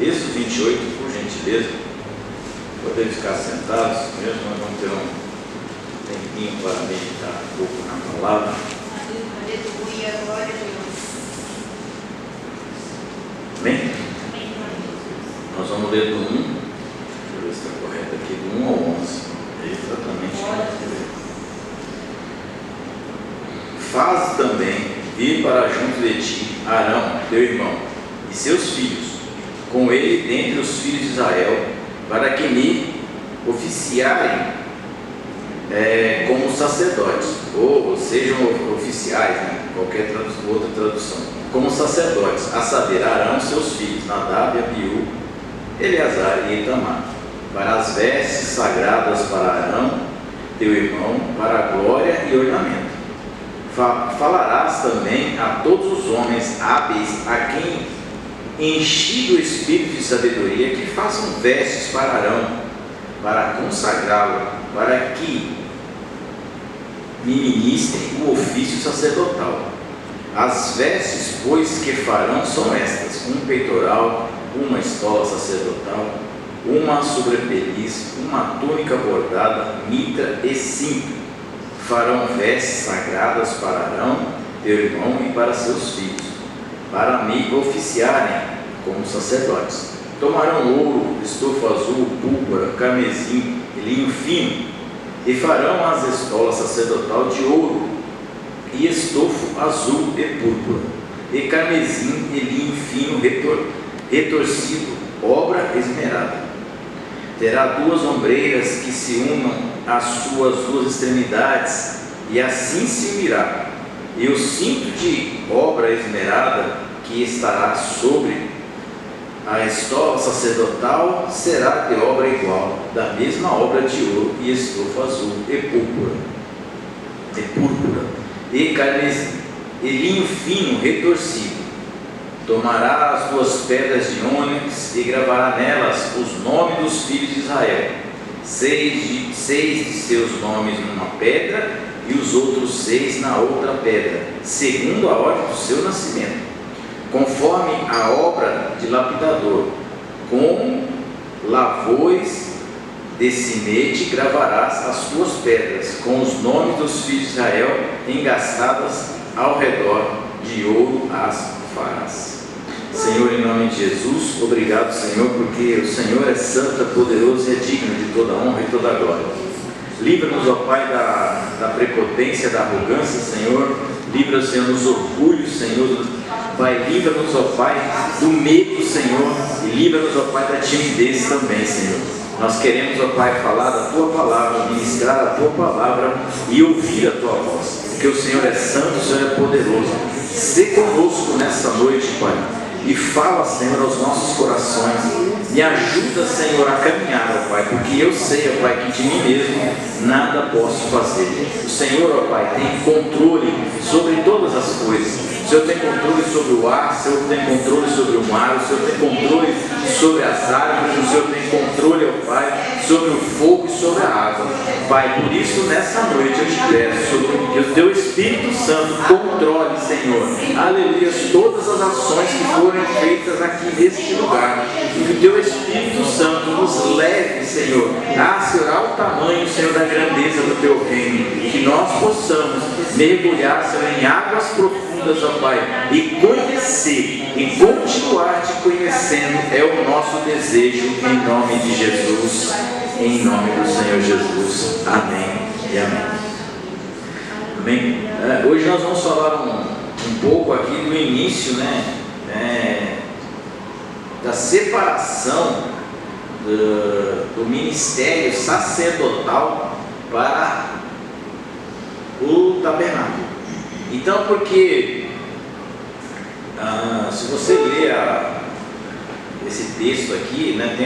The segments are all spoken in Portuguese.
Êxodo 28, por gentileza. Podemos ficar sentados, mesmo nós vamos ter um tempinho para meditar um pouco na palavra. Aleluia, glória a Deus. Amém? Nós vamos ler do 1, deixa eu ver se está correto aqui, do 1 ao 11. É exatamente o que faz também vir para junto de ti Arão, teu irmão, e seus filhos, com ele dentre os filhos de Israel, para que me oficiarem como sacerdotes, ou sejam oficiais, né? Qualquer outra tradução, como sacerdotes, a saber, Arão, seus filhos, Nadab, Abiú, Eleazar e Itamar, para as vestes sagradas para Arão, teu irmão, para a glória e ornamento. Falarás também a todos os homens hábeis, a quem enchi do espírito de sabedoria, que façam vestes para Arão, para consagrá-lo, para que me ministrem o ofício sacerdotal. As vestes, pois, que farão são estas: um peitoral, uma estola sacerdotal, uma sobrepeliz, uma túnica bordada, mitra e cinto. Farão vestes sagradas para Arão, teu irmão, e para seus filhos, para me oficiarem como sacerdotes. Tomarão ouro, estofo azul, púrpura, carmesim e linho fino, e farão as estolas sacerdotal de ouro, e estofo azul e púrpura, e carmesim e linho fino retorcido, obra esmerada. Terá 2 ombreiras que se unam às suas 2 extremidades, e assim se unirá. E o cinto de obra esmerada que estará sobre a estola sacerdotal será de obra igual, da mesma obra de ouro e estofo azul e púrpura, e carmesim, e linho fino retorcido. Tomará as 2 pedras de ônix e gravará nelas os nomes dos filhos de Israel, 6 de seus nomes numa pedra e os outros 6 na outra pedra, segundo a ordem do seu nascimento, conforme a obra de lapidador. Com lavões de sinete gravarás as 2 pedras, com os nomes dos filhos de Israel engastadas ao redor, de ouro as farás. Senhor, em nome de Jesus, obrigado, Senhor, porque o Senhor é santo, é poderoso e é digno de toda honra e toda glória. Livra-nos, ó Pai, da prepotência, da arrogância, Senhor. Livra-nos, Senhor, dos orgulhos, Senhor. Pai, livra-nos, ó Pai, do medo, Senhor. E livra-nos, ó Pai, da timidez também, Senhor. Nós queremos, ó Pai, falar da Tua palavra, ministrar a Tua palavra e ouvir a Tua voz. Porque o Senhor é santo, o Senhor é poderoso. Sê conosco nessa noite, Pai. E fala, Senhor, aos nossos corações. Me ajuda, Senhor, a caminhar, ó Pai, porque eu sei, ó Pai, que de mim mesmo nada posso fazer. O Senhor, ó Pai, tem controle sobre todas as coisas. O Senhor tem controle sobre o ar, o Senhor tem controle sobre o mar, o Senhor tem controle sobre as árvores, o Senhor tem controle, ó Pai, sobre o fogo e sobre a água. Pai, por isso, nessa noite eu te peço que o Teu Espírito Santo controle, Senhor, aleluia, todas as ações que forem feitas aqui neste lugar. E que o Teu Espírito Santo nos leve, Senhor, a Senhor, ao tamanho, Senhor, da grandeza do Teu reino. E que nós possamos mergulhar, Senhor, em águas profundas, ó Pai, e conhecer, e continuar te conhecendo, é o nosso desejo, em nome de Jesus, em nome do Senhor Jesus. Amém e amém. Amém. Hoje nós vamos falar um pouco aqui do início, né, da separação do ministério sacerdotal para o tabernáculo. Então, porque se você ler esse texto aqui, né,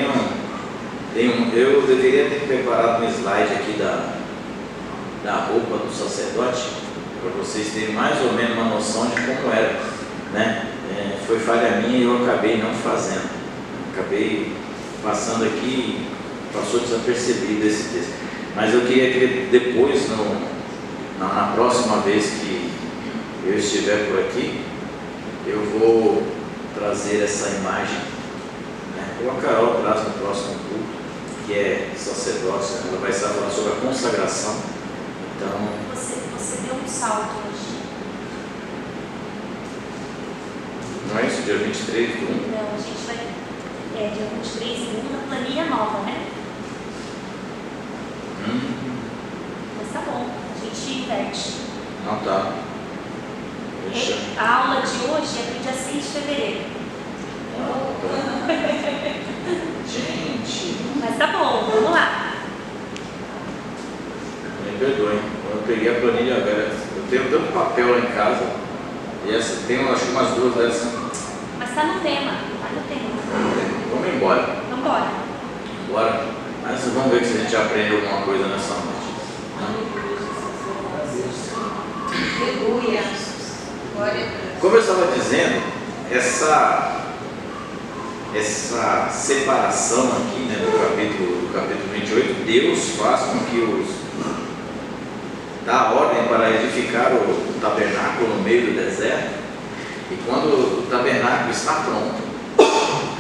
eu deveria ter preparado um slide aqui da roupa do sacerdote, para vocês terem mais ou menos uma noção de como era, né? Foi falha minha e eu acabei não fazendo. Acabei passando aqui, passou desapercebido esse texto. Mas eu queria que depois, na próxima vez que eu estiver por aqui, eu vou trazer essa imagem, né, a Carol traz no próximo culto, que é sacerdócio, ela vai estar falando sobre a consagração. Então, você deu um salto hoje. não é isso? Dia 23 do 1? Não, a gente vai. Dia 23, segunda, planilha nova, né? Mas tá bom, a gente inverte. Não, tá. Deixa. A aula de hoje é pro dia 6 de fevereiro. Gente, Mas tá bom, vamos lá. me perdoem. Eu peguei a planilha agora. Eu tenho tanto papel lá em casa. E essa tem, acho que umas duas dessas. Mas tá no tema, tá no tema. Vamos embora. Então bora. Bora. Mas vamos ver se a gente aprende alguma coisa nessa noite. Aleluia. Glória a Deus. Como eu estava dizendo, essa separação aqui, né, do capítulo 28, Deus faz com que dá ordem para edificar o tabernáculo no meio do deserto, e quando o tabernáculo está pronto,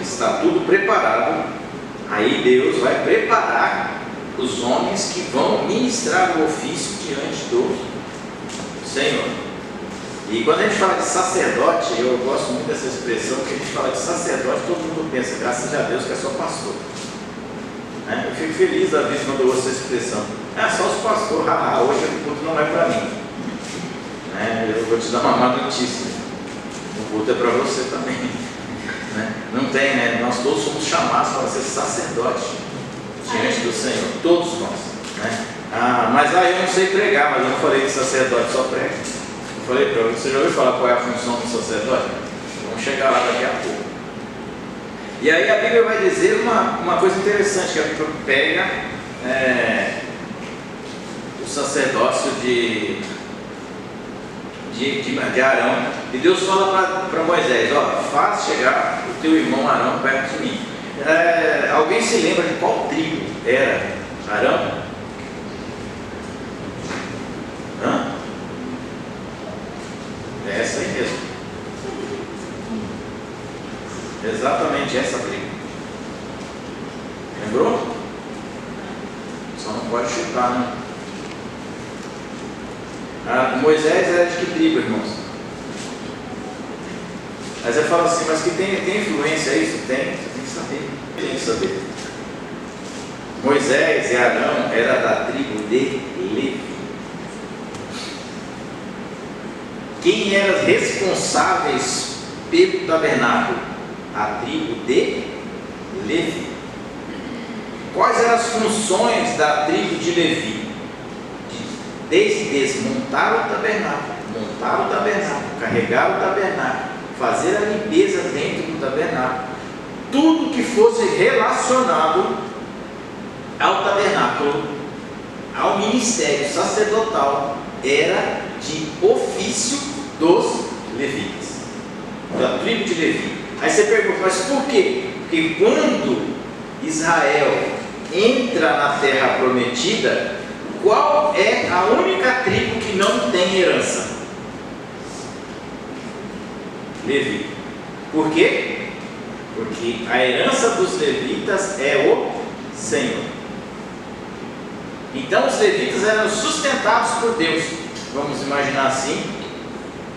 está tudo preparado, aí Deus vai preparar os homens que vão ministrar o ofício diante do Senhor. E quando a gente fala de sacerdote, eu gosto muito dessa expressão, porque a gente fala de sacerdote, todo mundo pensa, graças a Deus, que é só pastor. Né? Eu fico feliz da vida quando eu ouço essa expressão. É só os pastores, hoje o culto não é para mim. Né? Eu vou te dar uma má notícia. O culto é para você também. Né? Não tem, né? Nós todos somos chamados para ser sacerdote diante do Senhor, todos nós. Né? Mas eu não sei pregar, mas eu não falei que sacerdote só prega. Eu falei para você, já ouviu falar qual é a função do sacerdote? Vamos chegar lá daqui a pouco. E aí a Bíblia vai dizer uma coisa interessante, que a Bíblia pega o sacerdócio de Arão, e Deus fala para Moisés, faz chegar o teu irmão Arão perto de mim. Alguém se lembra de qual tribo era Arão? É essa aí mesmo. Exatamente essa tribo. Lembrou? Só não pode chutar, né? Moisés era de que tribo, irmãos? Aí você fala assim, mas que tem influência isso? Tem, você tem que saber. Tem que saber. Moisés e Arão era da tribo de Levi. Quem eram responsáveis pelo tabernáculo? A tribo de Levi. Quais eram as funções da tribo de Levi? Desde desmontar o tabernáculo, montar o tabernáculo, carregar o tabernáculo, fazer a limpeza dentro do tabernáculo, tudo que fosse relacionado ao tabernáculo, ao ministério sacerdotal, era de ofício dos levitas, da tribo de Levi. Aí você pergunta, mas por quê? Porque quando Israel entra na terra prometida, qual é a única tribo que não tem herança? Levi. Por quê? Porque a herança dos levitas é o Senhor. Então os levitas eram sustentados por Deus, vamos imaginar assim,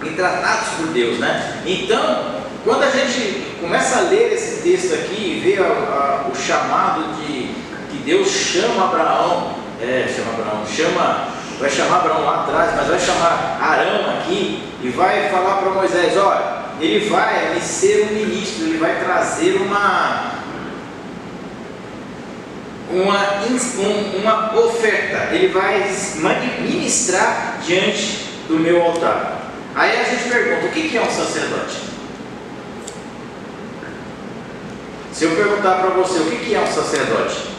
e tratados por Deus, né? Então, quando a gente começa a ler esse texto aqui e vê o chamado que Deus chama Abraão, vai chamar Abraão lá atrás, mas vai chamar Arão aqui e vai falar para Moisés, olha, ele vai ser um ministro, ele vai trazer uma oferta, ele vai ministrar diante do meu altar. Aí a gente pergunta, o que é um sacerdote? Se eu perguntar para você, o que é um sacerdote?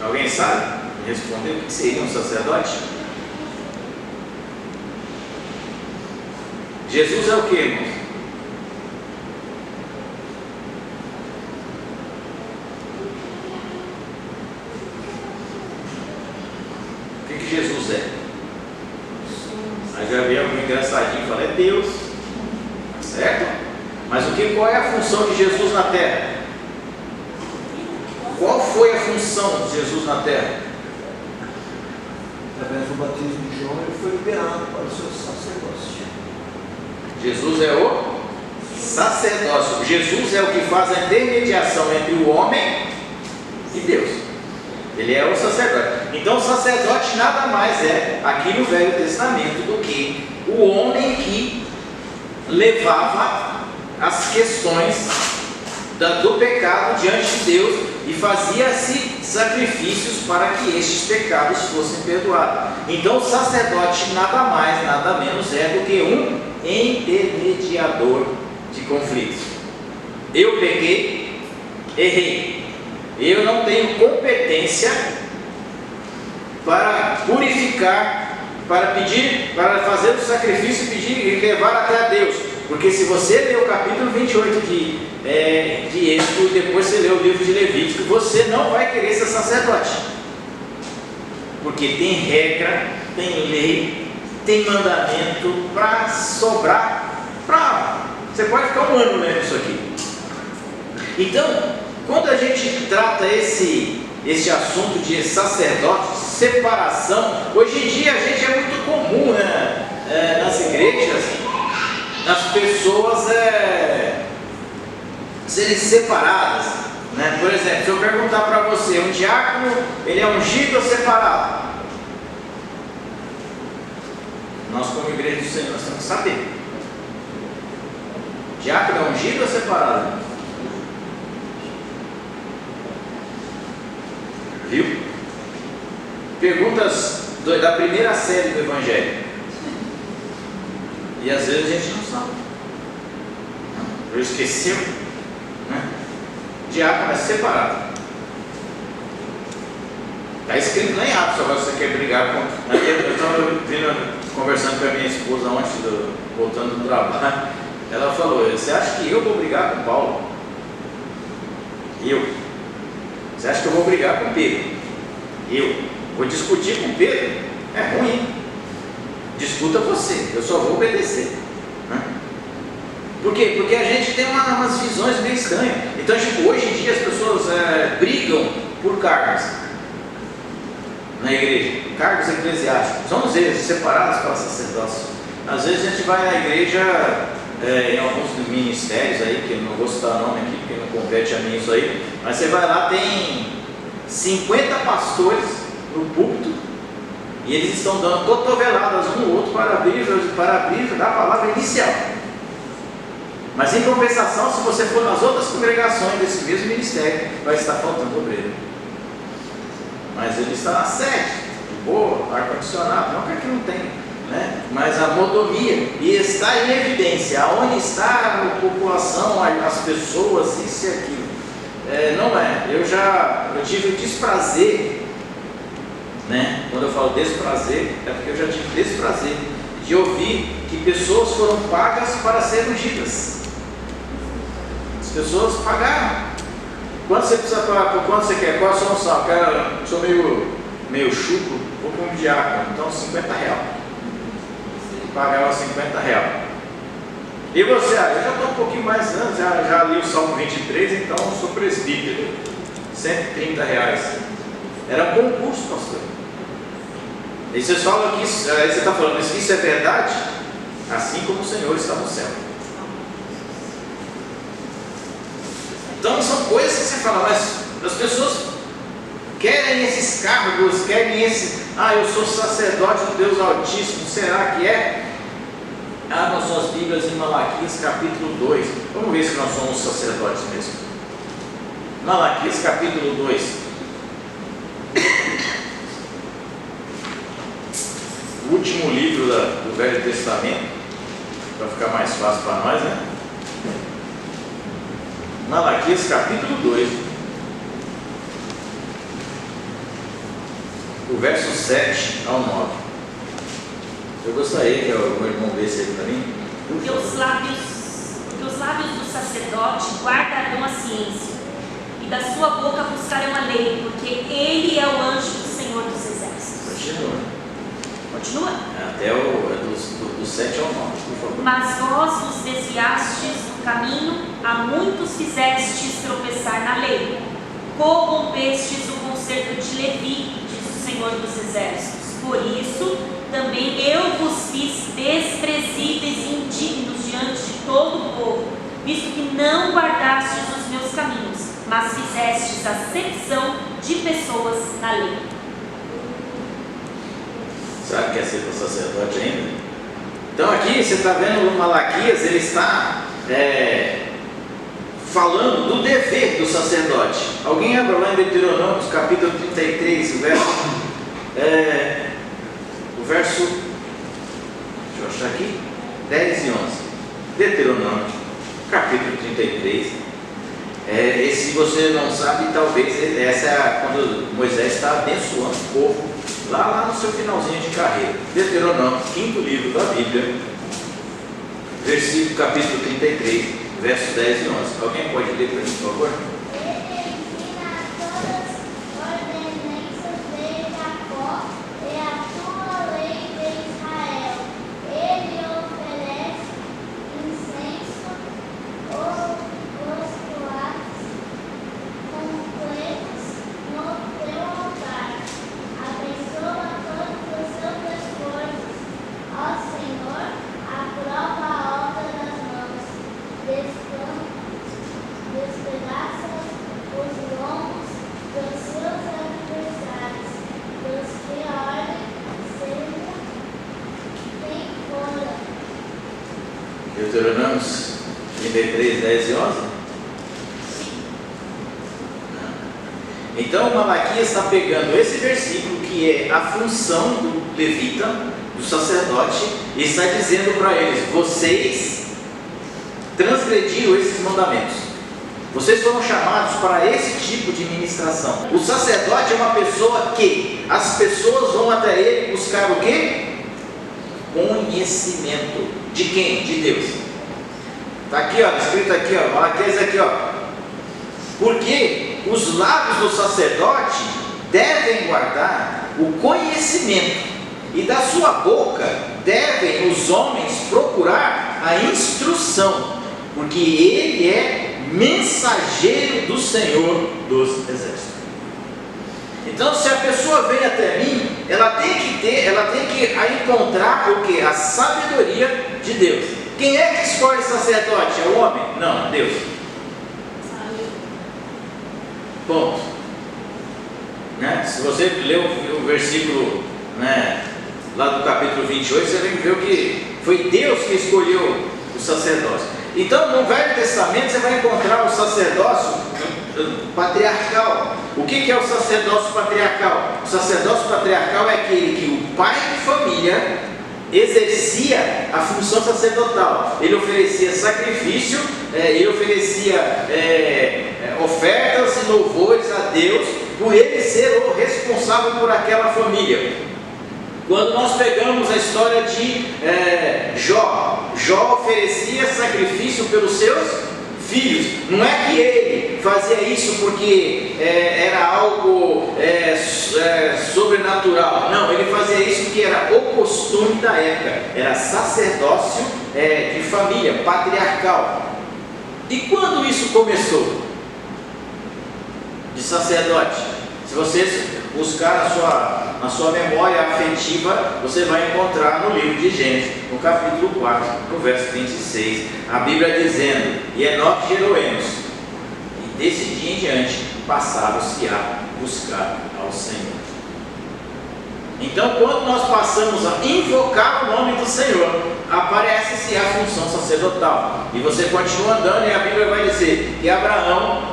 Alguém sabe me responder o que seria um sacerdote? Jesus é o que, irmãos? O que Jesus é? Aí já veio algum engraçadinho e fala, é Deus, certo? Mas qual é a função de Jesus na terra? Qual foi a função de Jesus na terra? Através do batismo de João, ele foi liberado para o seu sacerdócio. Jesus é o sacerdócio. Jesus é o que faz a intermediação entre o homem e Deus. Ele é o sacerdote. Então o sacerdote nada mais é, aqui no Velho Testamento, do que o homem que levava as questões do pecado diante de Deus e fazia-se sacrifícios para que estes pecados fossem perdoados. Então o sacerdote nada mais, nada menos é do que um intermediador de conflitos. Eu peguei, errei, eu não tenho competência para purificar, para pedir, para fazer o sacrifício, pedir e levar até a Deus. Porque se você ler o capítulo 28 de Êxodo e depois você ler o livro de Levítico, você não vai querer ser sacerdote. Porque tem regra, tem lei, tem mandamento para sobrar. Você pode ficar um ano lendo isso aqui. Então, quando a gente trata esse assunto de sacerdote, separação, hoje em dia a gente é muito comum, né? Nas igrejas, as pessoas serem separadas, né? Por exemplo, se eu perguntar para você, um diácono, ele é ungido ou separado? Nós, como igreja do Senhor, nós temos que saber. Diácono é ungido ou separado? Viu? Perguntas da primeira série do Evangelho. E às vezes a gente não sabe. Eu esqueceu, né? Diácono é separado. Está escrito lá em Atos. Agora você quer brigar com. Eu estava conversando com a minha esposa ontem, voltando do trabalho. Ela falou: você acha que eu vou brigar com Paulo? Você acha que eu vou brigar com Pedro? Vou discutir com Pedro? É ruim. Discuta você, eu só vou obedecer, né? Por quê? Porque a gente tem umas visões meio estranhas. Então, hoje em dia as pessoas brigam por cargos na igreja, cargos eclesiásticos. Somos eles separados para sacerdócio. Às vezes a gente vai na igreja, em alguns ministérios aí, que eu não vou citar o nome aqui, porque não compete a mim isso aí, mas você vai lá, tem 50 pastores no púlpito, e eles estão dando cotoveladas um no outro para abrir da palavra inicial. Mas em compensação, se você for nas outras congregações desse mesmo ministério, vai estar faltando obreiro. Mas ele está na sede, boa, ar-condicionado, não que aqui não tem, né? Mas a modomia, e está em evidência, aonde está a população, as pessoas, isso e aquilo. Não é, eu tive o desprazer, né? Quando eu falo desprazer, é porque eu já tive desprazer de ouvir que pessoas foram pagas para serem ungidas. As pessoas pagaram. Quanto você precisa pagar? Quanto você quer? Qual é a sua unção? Eu sou meio chucro, vou para um diácono, então R$50. Pagava R$50. E você? Eu já estou um pouquinho mais antes, já li o Salmo 23, então eu sou presbítero. R$130. Era um concurso, pastor. E vocês falam que isso, aí você está falando, mas isso é verdade? Assim como o Senhor está no céu. Então são coisas que você fala, mas as pessoas querem esses cargos, querem esse, eu sou sacerdote do Deus Altíssimo, será que é? Abram suas Bíblias em Malaquias capítulo 2, vamos ver se nós somos sacerdotes mesmo. Malaquias capítulo 2. O último livro do Velho Testamento, para ficar mais fácil para nós, né? Malaquias capítulo 2, o verso 7 ao 9. Eu gostaria que o meu irmão lesse aí para mim. Porque os lábios do sacerdote guardarão a ciência, e da sua boca buscarão a lei, porque ele é o anjo do Senhor dos Exércitos. Continua. Continua. Até do 7 ao 9, por favor. Mas vós vos desviastes do caminho, a muitos fizestes tropeçar na lei. Corrompestes o concerto de Levi, diz o Senhor dos Exércitos. Por isso, também eu vos fiz desprezíveis e indignos diante de todo o povo, visto que não guardastes os meus caminhos, mas fizestes acepção de pessoas na lei. Será que quer ser para sacerdote ainda? Então aqui você está vendo o Malaquias, ele está falando do dever do sacerdote. Alguém abra lá em Deuteronômio, capítulo 33, o verso, deixa eu achar aqui, 10 e 11. Deuteronômio, capítulo 33. Se você não sabe, talvez essa é quando Moisés está abençoando o povo, lá no seu finalzinho de carreira. Deuteronômio, 5º livro da Bíblia, versículo capítulo 33, versos 10 e 11. Alguém pode ler para mim, por favor? Deuteronômio 33, 10 e 11? Então Malaquias está pegando esse versículo que é a função do levita, do sacerdote, e está dizendo para eles: vocês transgrediram esses mandamentos, vocês foram chamados para esse tipo de ministração. O sacerdote é uma pessoa que as pessoas vão até ele buscar o quê? Conhecimento. De quem? De Deus. Está aqui, ó, escrito aqui, ó, Malaquias aqui, ó. Porque os lábios do sacerdote devem guardar o conhecimento, e da sua boca devem os homens procurar a instrução, porque ele é mensageiro do Senhor dos Exércitos. Então, se a pessoa vem até mim, ela tem que encontrar o que? A sabedoria de Deus. Quem é que escolhe sacerdote? É o homem? Não, Deus. Ponto. Né? Se você ler o versículo, né, lá do capítulo 28, você vai ver que foi Deus que escolheu o sacerdócio. Então, no Velho Testamento, você vai encontrar o sacerdócio patriarcal. O que é o sacerdócio patriarcal? O sacerdócio patriarcal é aquele que o pai de família exercia a função sacerdotal. Ele oferecia sacrifício, ele oferecia ofertas e louvores a Deus, por ele ser o responsável por aquela família. Quando nós pegamos a história de Jó oferecia sacrifício pelos seus filhos. Não é que ele fazia isso porque era algo sobrenatural. Não, ele fazia isso porque era o costume da época. Era sacerdócio de família, patriarcal. E quando isso começou? De sacerdote. Se vocês buscar na sua memória afetiva, você vai encontrar no livro de Gênesis, no capítulo 4, no verso 26, a Bíblia dizendo: e Enoque gerou Enos, e desse dia em diante passaram-se a buscar ao Senhor. Então, quando nós passamos a invocar o nome do Senhor, aparece-se a função sacerdotal, e você continua andando, e a Bíblia vai dizer que Abraão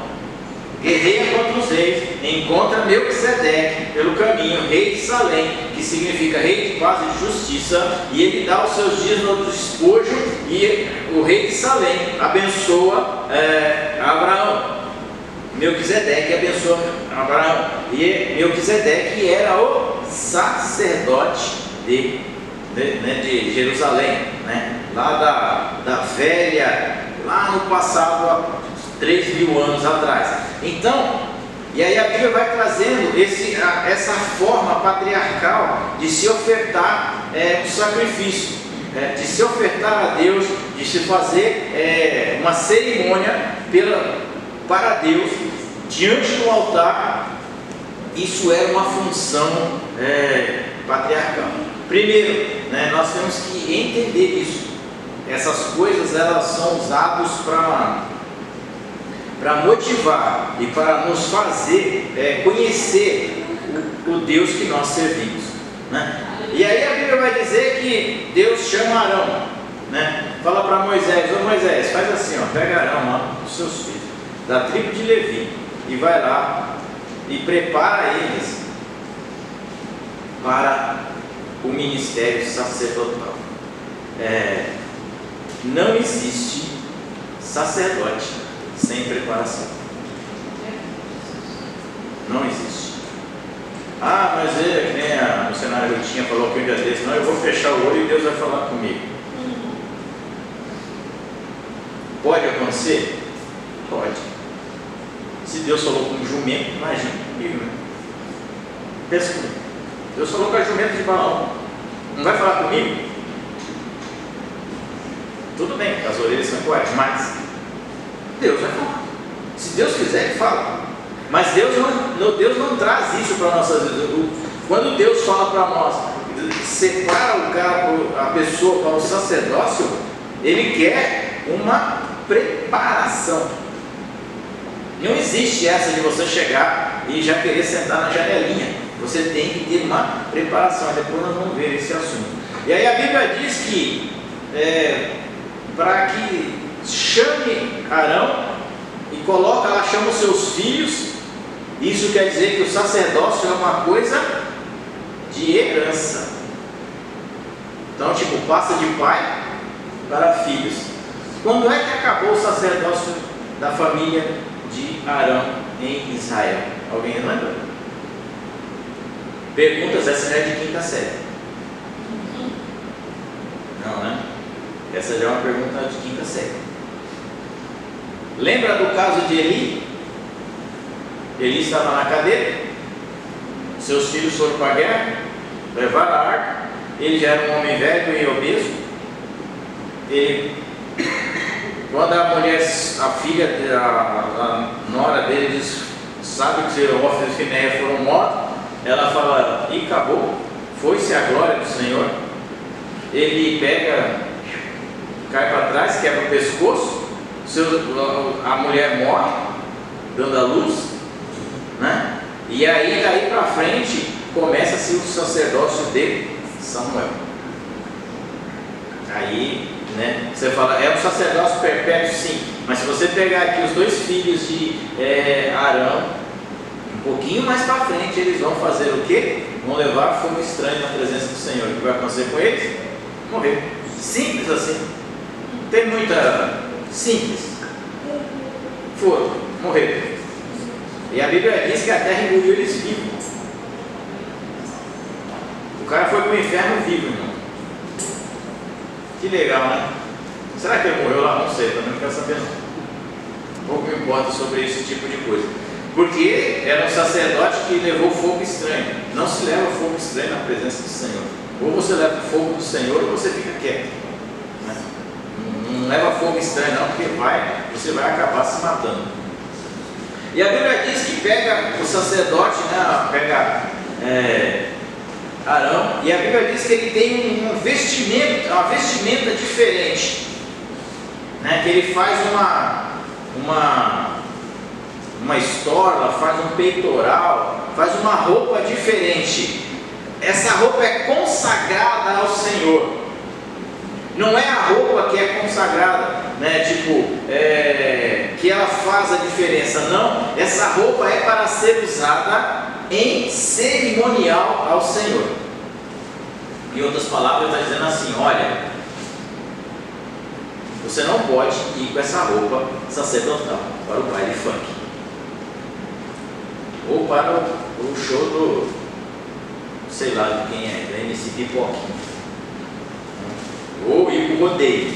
guerreia contra os reis, encontra Melquisedeque pelo caminho, rei de Salém, que significa rei de paz e de justiça, e ele dá os seus dias no despojo, e o rei de Salém abençoa Abraão. Melquisedeque abençoa Abraão, e Melquisedeque era o sacerdote de Jerusalém, né? Lá da velha, lá no passado, há 3.000 anos atrás. Então, E aí a Bíblia vai trazendo essa forma patriarcal de se ofertar o sacrifício, de se ofertar a Deus, de se fazer uma cerimônia para Deus diante do altar. Isso era uma função patriarcal. Primeiro, nós temos que entender isso. Essas coisas elas são usadas para motivar e para nos fazer conhecer o Deus que nós servimos, né? E aí a Bíblia vai dizer que Deus chama Arão, né? Fala para Moisés: ô Moisés, faz assim, pega Arão lá, os seus filhos, da tribo de Levi, e vai lá e prepara eles para o ministério sacerdotal. Não existe sacerdote sem preparação. Não existe. Mas que nem a missionária Rutinha falou que um dia desse, não, eu vou fechar o olho e Deus vai falar comigo. Pode acontecer? Pode. Se Deus falou com um jumento, imagina comigo, né? Pensa comigo. Deus falou com a jumento de Balaão. Não vai falar comigo? Tudo bem, porque as orelhas são iguais, mas Deus vai falar. Se Deus quiser, Ele fala. Mas Deus não traz isso para nossas vidas. Quando Deus fala para nós, separa a pessoa para o sacerdócio, Ele quer uma preparação. Não existe essa de você chegar e já querer sentar na janelinha. Você tem que ter uma preparação. Depois nós vamos ver esse assunto. E aí a Bíblia diz que para que chame Arão e coloca lá, chama os seus filhos. Isso quer dizer que o sacerdócio é uma coisa de herança. Então, passa de pai para filhos. Quando é que acabou o sacerdócio da família de Arão em Israel? Alguém lembra? Perguntas, essa já é de quinta série. Não, né? Essa já é uma pergunta de quinta série. Lembra do caso de Eli? Eli estava na cadeia, seus filhos foram para a guerra, levaram a arca, ele já era um homem velho e obeso. Quando a mulher, a filha, a nora dele sabe que Ofra e Finéia foram mortos, ela fala: e acabou, foi-se a glória do Senhor. Ele cai para trás, quebra o pescoço, a mulher morre, dando a luz, né? E aí daí para frente começa-se o sacerdócio de Samuel. Aí, né, você fala, é um sacerdócio perpétuo, sim, mas se você pegar aqui os dois filhos de Arão, um pouquinho mais para frente, eles vão fazer o quê? Vão levar fogo estranho na presença do Senhor. O que vai acontecer com eles? Morrer. Simples assim. Não tem muita... Simples. Foram, morreram. E a Bíblia diz que a terra engoliu eles vivos. O cara foi para o inferno vivo, irmão. Que legal, né? Será que ele morreu lá? Não sei, também não quero saber não. Pouco me importa sobre esse tipo de coisa. Porque era um sacerdote que levou fogo estranho. Não se leva fogo estranho na presença do Senhor. Ou você leva o fogo do Senhor ou você fica quieto, né? Não leva fogo estranho não, porque você vai acabar se matando. E a Bíblia diz que pega o sacerdote, né, pega Arão, e a Bíblia diz que ele tem uma vestimenta diferente, né, que ele faz uma estorla, faz um peitoral, faz uma roupa diferente. Essa roupa é consagrada ao Senhor. Não é a roupa que é consagrada, né, que ela faz a diferença. Não, essa roupa é para ser usada em cerimonial ao Senhor. Em outras palavras, está dizendo assim: olha, você não pode ir com essa roupa sacerdotal para o baile funk, ou para o show do, sei lá de quem é, da MC Pipoquinha, ou ir para o rodeio.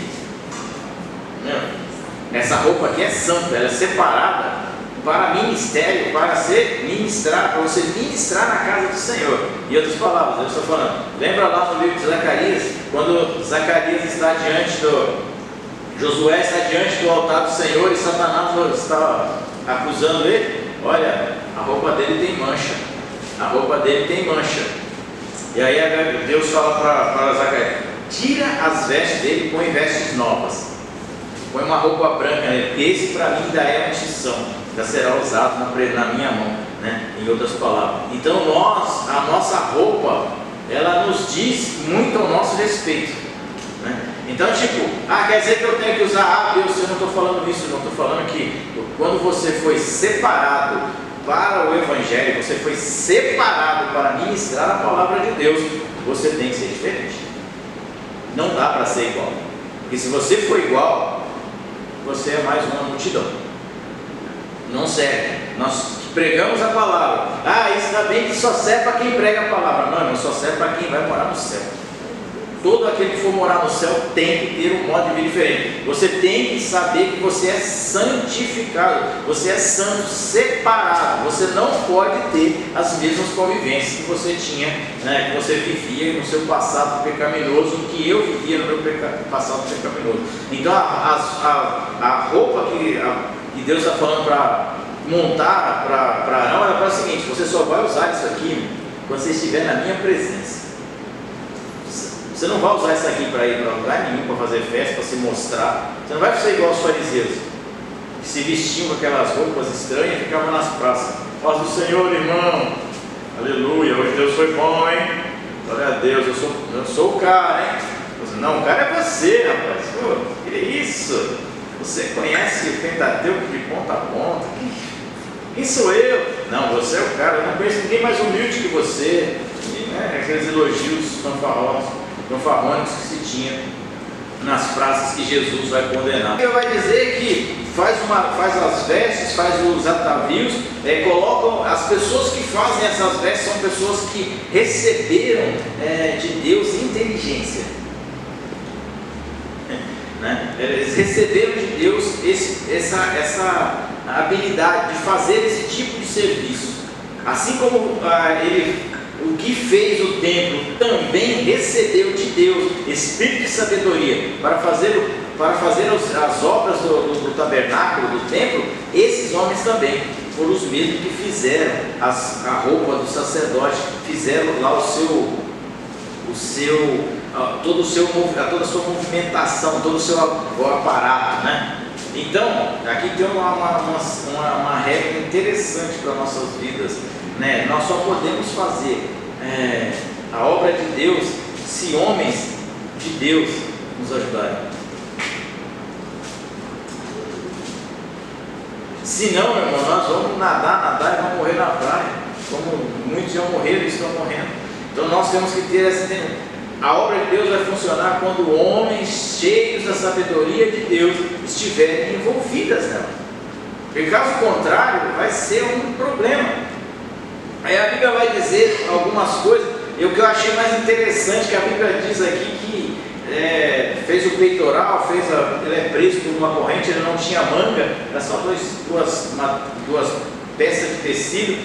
Essa roupa aqui é santa, ela é separada para ministério, para ser ministrar, para você ministrar na casa do Senhor. Em outras palavras, eu estou falando, lembra lá no livro de Zacarias, quando Zacarias está diante Josué está diante do altar do Senhor e Satanás está acusando ele? Olha, a roupa dele tem mancha, a roupa dele tem mancha. E aí Deus fala para Zacarias: tira as vestes dele e põe vestes novas, põe uma roupa branca nele, porque esse para mim ainda é uma instituição, já será usado na minha mão, né? Em outras palavras. Então a nossa roupa, ela nos diz muito ao nosso respeito, né? Então tipo, quer dizer que eu tenho que usar Deus, eu não estou falando isso, não estou falando que quando você foi separado para o Evangelho, você foi separado para ministrar a palavra de Deus, você tem que ser diferente. Não dá para ser igual, porque se você for igual, você é mais uma multidão, não serve. Nós pregamos a palavra, isso ainda bem que só serve para quem prega a palavra. Não só serve para quem vai morar no céu. Todo aquele que for morar no céu tem que ter um modo de vida diferente. Você tem que saber que você é santificado, você é santo, separado. Você não pode ter as mesmas convivências que você tinha, né, que você vivia no seu passado pecaminoso, que eu vivia no meu passado pecaminoso. Então a roupa que Deus está falando para montar para Arão, ela fala o seguinte: você só vai usar isso aqui quando você estiver na minha presença. Você não vai usar isso aqui para ir para lugar nenhum, para fazer festa, para se mostrar. Você não vai ser igual aos fariseus, que se vestiam com aquelas roupas estranhas e ficavam nas praças. Paz do Senhor, irmão, aleluia, hoje Deus foi bom, hein? Glória a Deus, eu sou o cara, hein? Não, o cara é você, rapaz. Pô, que isso? Você conhece o Pentateuco de ponta a ponta? Quem sou eu? Não, você é o cara, eu não conheço ninguém mais humilde que você. Aqueles elogios fanfarrônicos que se tinha nas praças que Jesus vai condenar. Ele vai dizer que faz as vestes, faz os atavios, colocam as pessoas que fazem essas vestes, são pessoas que receberam de Deus inteligência, né? Eles receberam de Deus essa habilidade de fazer esse tipo de serviço, assim como o que fez o templo também recebeu de Deus espírito de sabedoria para fazer as obras do tabernáculo, do templo. Esses homens também foram os mesmos que fizeram a roupa do sacerdote, fizeram lá toda a sua movimentação, todo o seu aparato, né? Então, aqui tem uma regra interessante para nossas vidas, né? Nós só podemos fazer a obra de Deus se homens de Deus nos ajudarem. Se não, meu irmão, nós vamos nadar e vamos morrer na praia, como muitos já morreram e estão morrendo. Então nós temos que ter essa entendimento. A obra de Deus vai funcionar quando homens cheios da sabedoria de Deus estiverem envolvidas nela. Porque caso contrário, vai ser um problema. Aí a Bíblia vai dizer algumas coisas, e o que eu achei mais interessante que a Bíblia diz aqui, que fez o peitoral, ele é preso por uma corrente, ele não tinha manga, era só duas peças de tecido.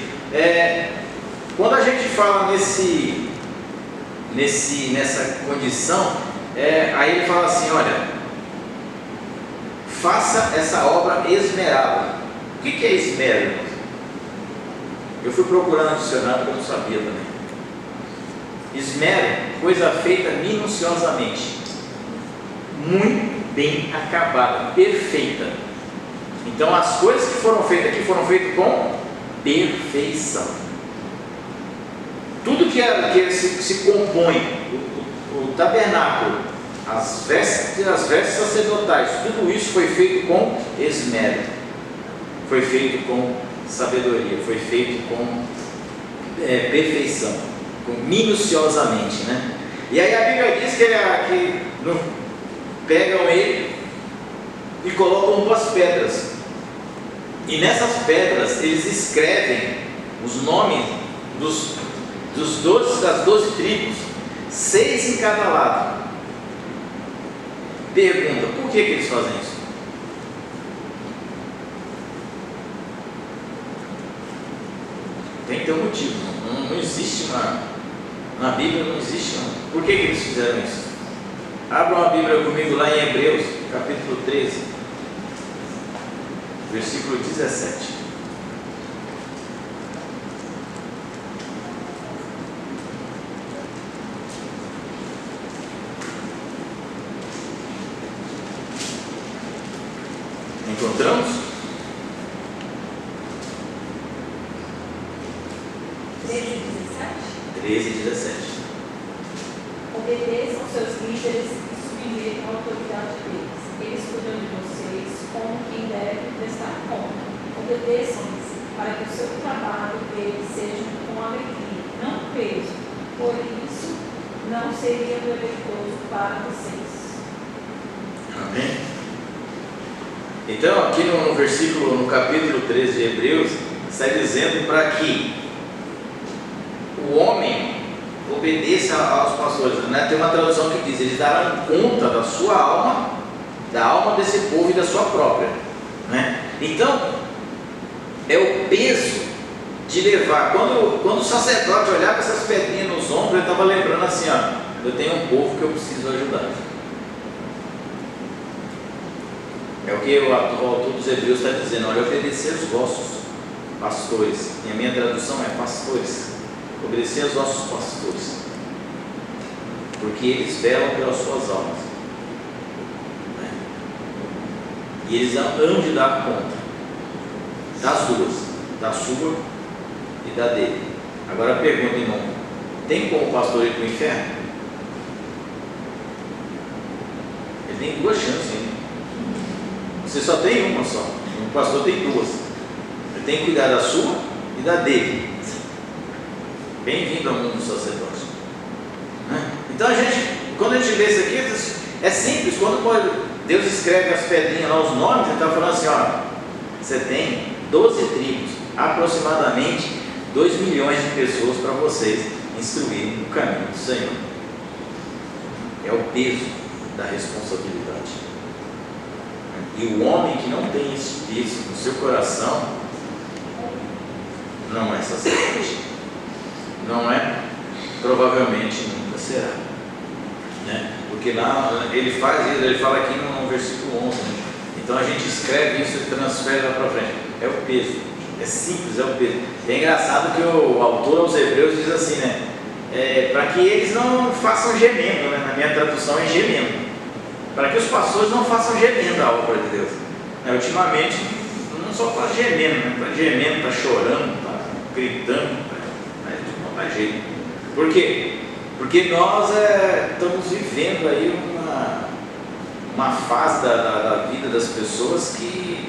Quando a gente fala nessa condição, aí ele fala assim: olha, faça essa obra esmerada. O que é esmero? Eu fui procurando no dicionário porque eu não sabia também. Esmero, coisa feita minuciosamente, muito bem acabada, perfeita. Então as coisas que foram feitas aqui foram feitas com perfeição. Tudo que se compõe, o tabernáculo, as vestes sacerdotais, tudo isso foi feito com esmero, foi feito com sabedoria, foi feito com perfeição, minuciosamente, né? E aí a Bíblia diz que pegam ele e colocam duas pedras, e nessas pedras eles escrevem os nomes das 12 tribos, 6 em cada lado. Pergunta: por que eles fazem isso? Tem que ter um motivo. Não existe na Bíblia, não existe. Não. Por que eles fizeram isso? Abra uma Bíblia comigo lá em Hebreus, capítulo 13, versículo 17. Encontramos? 13 e 17. Obedeçam seus líderes e submetam a autoridade deles. Eles cuidam de vocês como quem deve prestar conta. Obedeçam-lhes para que o seu trabalho deles seja com alegria, não com peso. Por isso, não seria proveitoso para vocês. Amém? Então, aqui no capítulo 13 de Hebreus, está dizendo para que o homem obedeça aos pastores, né? Tem uma tradução que diz: eles darão conta da sua alma, da alma desse povo e da sua própria, né? Então, é o peso de levar. Quando o sacerdote olhava essas pedrinhas nos ombros, ele estava lembrando assim: ó, eu tenho um povo que eu preciso ajudar. É o que o autor dos Hebreus está dizendo: olha, obedecer aos vossos pastores. E a minha tradução é pastores. Obedecer aos vossos pastores, porque eles velam pelas suas almas, né? E eles hão de dar conta das duas, da sua e da dele. Agora pergunta, irmão: tem como o pastor ir para o inferno? Ele tem duas chances ainda. Você só tem uma só. O pastor tem duas. Ele tem que cuidar da sua e da dele. Bem-vindo ao mundo do sacerdócio, né? Então quando a gente lê isso aqui, é simples. Quando Deus escreve as pedrinhas lá, os nomes, ele está falando assim: ó, você tem 12 tribos, aproximadamente 2 milhões de pessoas para vocês instruírem no caminho do Senhor. É o peso da responsabilidade. E o homem que não tem esse peso no seu coração não é sacerdote. Não é, provavelmente nunca será, né? Porque lá ele fala aqui no versículo 11, né? Então a gente escreve isso e transfere lá para frente. É o peso, é simples, é o peso. É engraçado que o autor aos Hebreus diz assim, né? Para que eles não façam gemendo, né? Na minha tradução é gemendo. Para que os pastores não façam gemendo a obra de Deus. Ultimamente, não só está gemendo, né? Está gemendo, está chorando, está gritando. Jeito. Por quê? Porque nós estamos vivendo aí uma fase da vida das pessoas que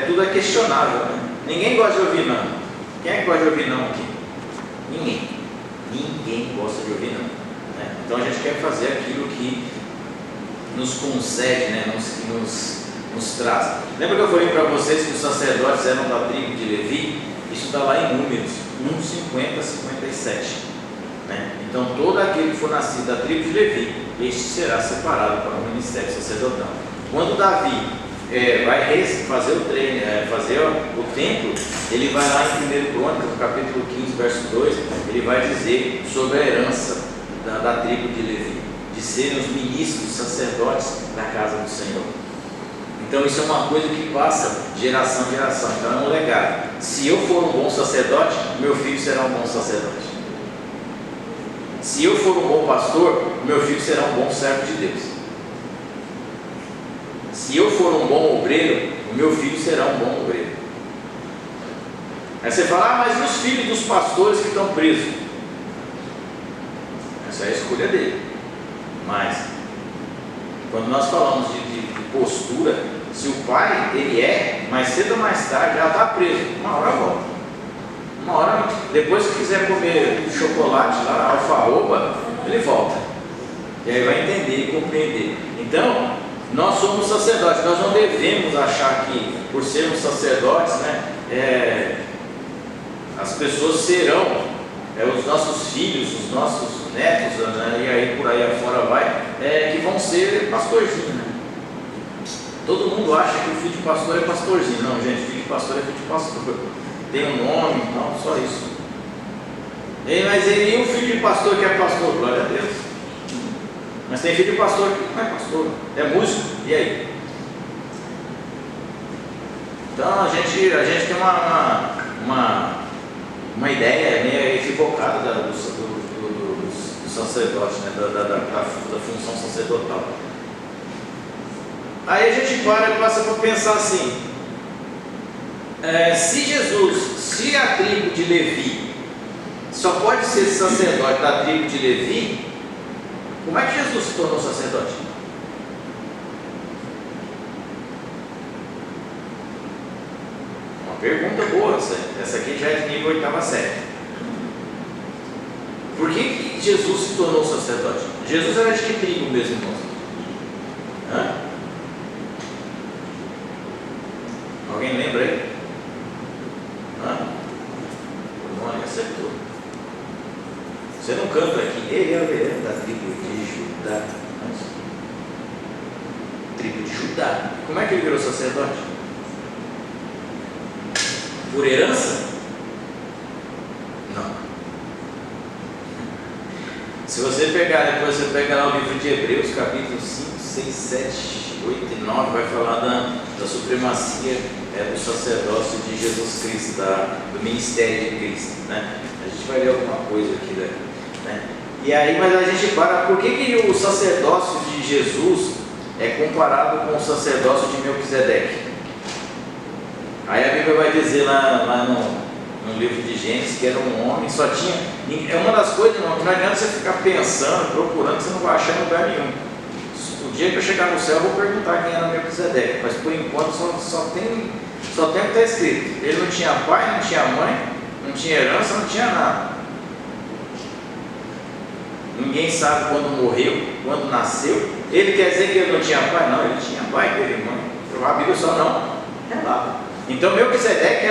tudo é questionável, né? Ninguém gosta de ouvir não. Quem é que gosta de ouvir não aqui? Ninguém gosta de ouvir não, né? Então a gente quer fazer aquilo que nos concede, né? nos traz. Lembra que eu falei para vocês que os sacerdotes eram da tribo de Levi? Isso está lá em Números 1:50, 57, né? Então todo aquele que for nascido da tribo de Levi, este será separado para o ministério sacerdotal. Quando Davi vai fazer o treino, fazer o templo, ele vai lá em 1 Crônicas, no capítulo 15, verso 2, ele vai dizer sobre a herança da tribo de Levi, de serem os ministros, sacerdotes da casa do Senhor. Então isso é uma coisa que passa de geração em geração. Então é um legado. Se eu for um bom sacerdote, meu filho será um bom sacerdote. Se eu for um bom pastor, meu filho será um bom servo de Deus. Se eu for um bom obreiro, o meu filho será um bom obreiro. Aí você fala: mas e os filhos dos pastores que estão presos? Essa é a escolha dele. Mas quando nós falamos de postura, se o pai, ele mais cedo ou mais tarde, já está preso, uma hora volta. Uma hora, depois que quiser comer chocolate lá, alfarroba, ele volta. E aí vai entender e compreender. Então, nós somos sacerdotes, nós não devemos achar que, por sermos sacerdotes, né, as pessoas serão, os nossos filhos, os nossos netos, né, e aí por aí afora vai, que vão ser pastorzinhos, né? Todo mundo acha que o filho de pastor é pastorzinho. Não, gente, filho de pastor é filho de pastor. tem um nome, não, só isso. Mas ele e o filho de pastor que é pastor, glória a Deus. Mas tem filho de pastor que não é pastor, é músico, e aí? Então a gente tem uma ideia meio equivocada do sacerdote, né? da função sacerdotal. Aí a gente passa para pensar assim, se a tribo de Levi só pode ser sacerdote da tribo de Levi, como é que Jesus se tornou sacerdote? Uma pergunta boa, essa aqui já é de nível 8ª série. Por que Jesus se tornou sacerdote? Jesus era de que tribo mesmo, irmãos? Alguém lembra aí? O nome acertou. Você não canta aqui, ele é o leão da tribo de Judá. Tribo de Judá. Como é que ele virou sacerdote? Por herança? Não. Se você pegar, depois você pega lá o livro de Hebreus, capítulo 5, 6, 7, 8 e 9, vai falar da supremacia do sacerdócio de Jesus Cristo, do ministério de Cristo, né? A gente vai ler alguma coisa aqui, né? E aí, mas a gente por que o sacerdócio de Jesus é comparado com o sacerdócio de Melquisedeque? Aí a Bíblia vai dizer lá no livro de Gênesis que era um homem, só tinha. É uma das coisas, não adianta você ficar pensando, procurando, que você não vai achar em lugar nenhum. O dia que eu chegar no céu, eu vou perguntar quem era Melquisedeque, mas por enquanto só tem o que está escrito. Ele não tinha pai, não tinha mãe, não tinha herança, não tinha nada. Ninguém sabe quando morreu, quando nasceu. Ele quer dizer que ele não tinha pai? Não, ele tinha pai, teve mãe. A Bíblia só não relata. Então Melquisedeque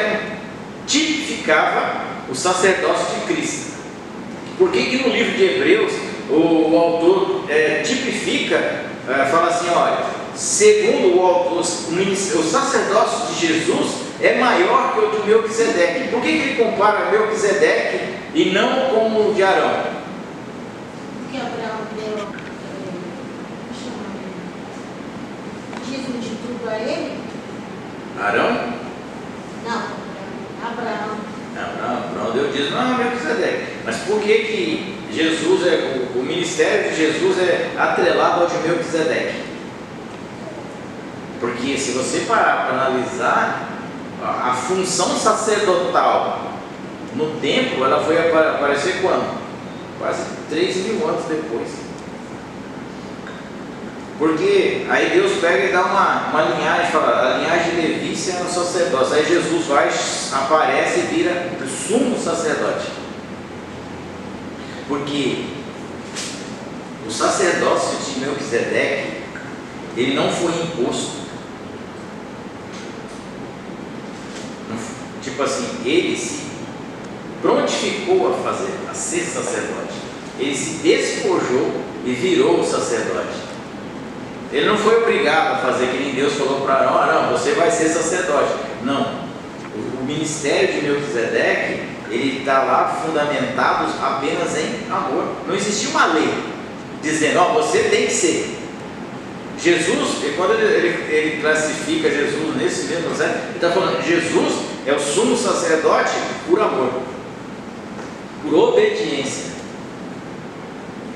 tipificava o sacerdócio de Cristo. Por que no livro de Hebreus o autor tipifica, fala assim, olha, segundo o autor, o sacerdócio de Jesus é maior que o de Melquisedeque. Por que ele compara Melquisedeque e não como o de Arão? Porque Abraão deu dízimo de tudo a ele? Arão? Não, Abraão. Abraão deu dízimo a Melquisedeque. Mas por que Jesus o ministério de Jesus é atrelado ao de Melquisedeque? Porque se você parar para analisar a função sacerdotal no templo, ela foi aparecer quando? Quase 3.000 anos depois. Porque aí Deus pega e dá uma linhagem, fala, a linhagem de Levi sendo sacerdócio. Aí Jesus aparece e vira o sumo sacerdote. Porque o sacerdócio de Melquisedeque, ele não foi imposto. Tipo assim, ele se prontificou a ser sacerdote. Ele se despojou e virou o sacerdote. Ele não foi obrigado a fazer que nem Deus falou para Arão: Arão, você vai ser sacerdote. Não. O ministério de Melquisedeque, ele está lá fundamentado apenas em amor. Não existia uma lei dizendo, você tem que ser. Jesus, quando ele classifica Jesus nesse mesmo século, ele está falando, Jesus é o sumo sacerdote por amor, por obediência.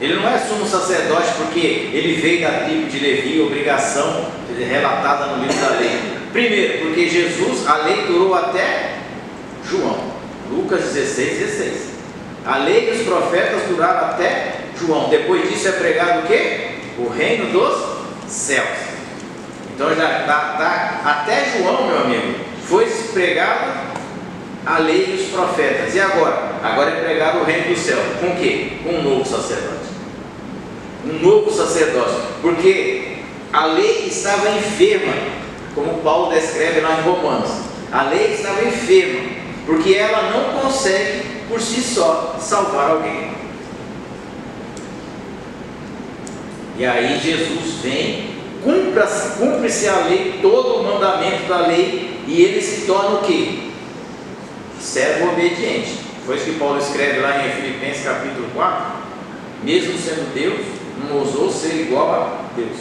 Ele não é sumo sacerdote porque ele veio da tribo de Levi, obrigação relatada no livro da lei. Primeiro, porque Jesus, a lei durou até João, Lucas 16:16. A lei e os profetas duraram até João. Depois disso é pregado o quê? O reino dos céus. Então já está até João, meu amigo, foi pregado a lei e os profetas. E agora? Agora é pregado o reino dos céus. Com o quê? Com um novo sacerdote. Um novo sacerdócio. Porque a lei estava enferma, como Paulo descreve lá em Romanos. A lei estava enferma, porque ela não consegue por si só salvar alguém. E aí Jesus vem, cumpre-se a lei, todo o mandamento da lei, e ele se torna o quê? servo obediente. Foi isso que Paulo escreve lá em Filipenses capítulo 4. Mesmo sendo Deus, não ousou ser igual a Deus,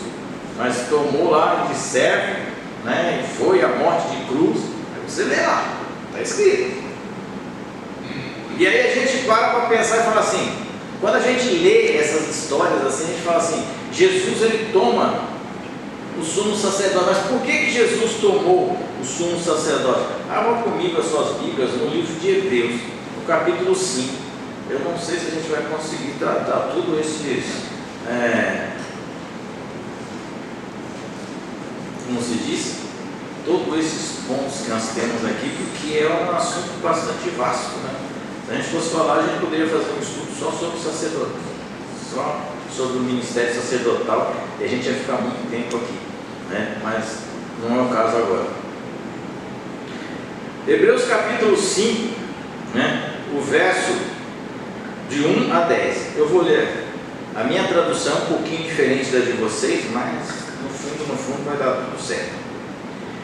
mas tomou lá de servo, né, e foi à morte de cruz. Aí você lê lá, está escrito. E aí a gente para pensar e fala assim, quando a gente lê essas histórias assim, a gente fala assim, Jesus ele toma o sumo sacerdote. Mas por que Jesus tomou o sumo sacerdote? Abra comigo as suas Bíblias no livro de Hebreus, no capítulo 5. Eu não sei se a gente vai conseguir tratar tudo esses, como se diz, todos esses pontos que nós temos aqui, porque é um assunto bastante vasto, né? Se a gente fosse falar, a gente poderia fazer um estudo só sobre o sacerdote, só sobre o ministério sacerdotal, e a gente ia ficar muito tempo aqui, né? Mas não é o caso agora. Hebreus capítulo 5, né? O verso de 1 a 10. Eu vou ler. A minha tradução é um pouquinho diferente da de vocês, mas no fundo vai dar tudo certo.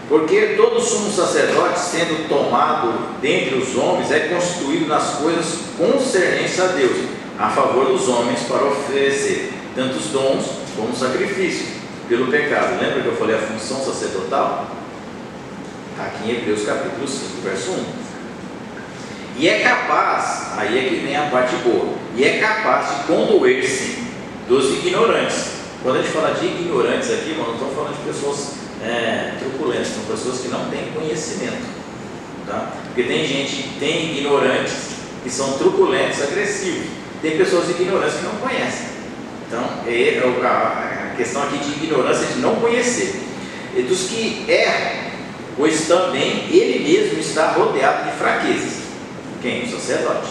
Porque todo sumo sacerdote, sendo tomado dentre os homens, é constituído nas coisas concernentes a Deus, a favor dos homens, para oferecer tanto os dons como os sacrifícios pelo pecado. Lembra que eu falei a função sacerdotal? Está aqui em Hebreus capítulo 5, verso 1. E é capaz, aí é que vem a parte boa, e é capaz de condoer-se dos ignorantes. Quando a gente fala de ignorantes aqui, nós não estamos falando de pessoas truculentas, são pessoas que não têm conhecimento, tá? Porque tem gente, tem ignorantes que são truculentos, agressivos, tem pessoas ignorantes que não conhecem. Então, a questão aqui de ignorância é de não conhecer. E dos que erram, pois também ele mesmo está rodeado de fraquezas. Quem? O sacerdote.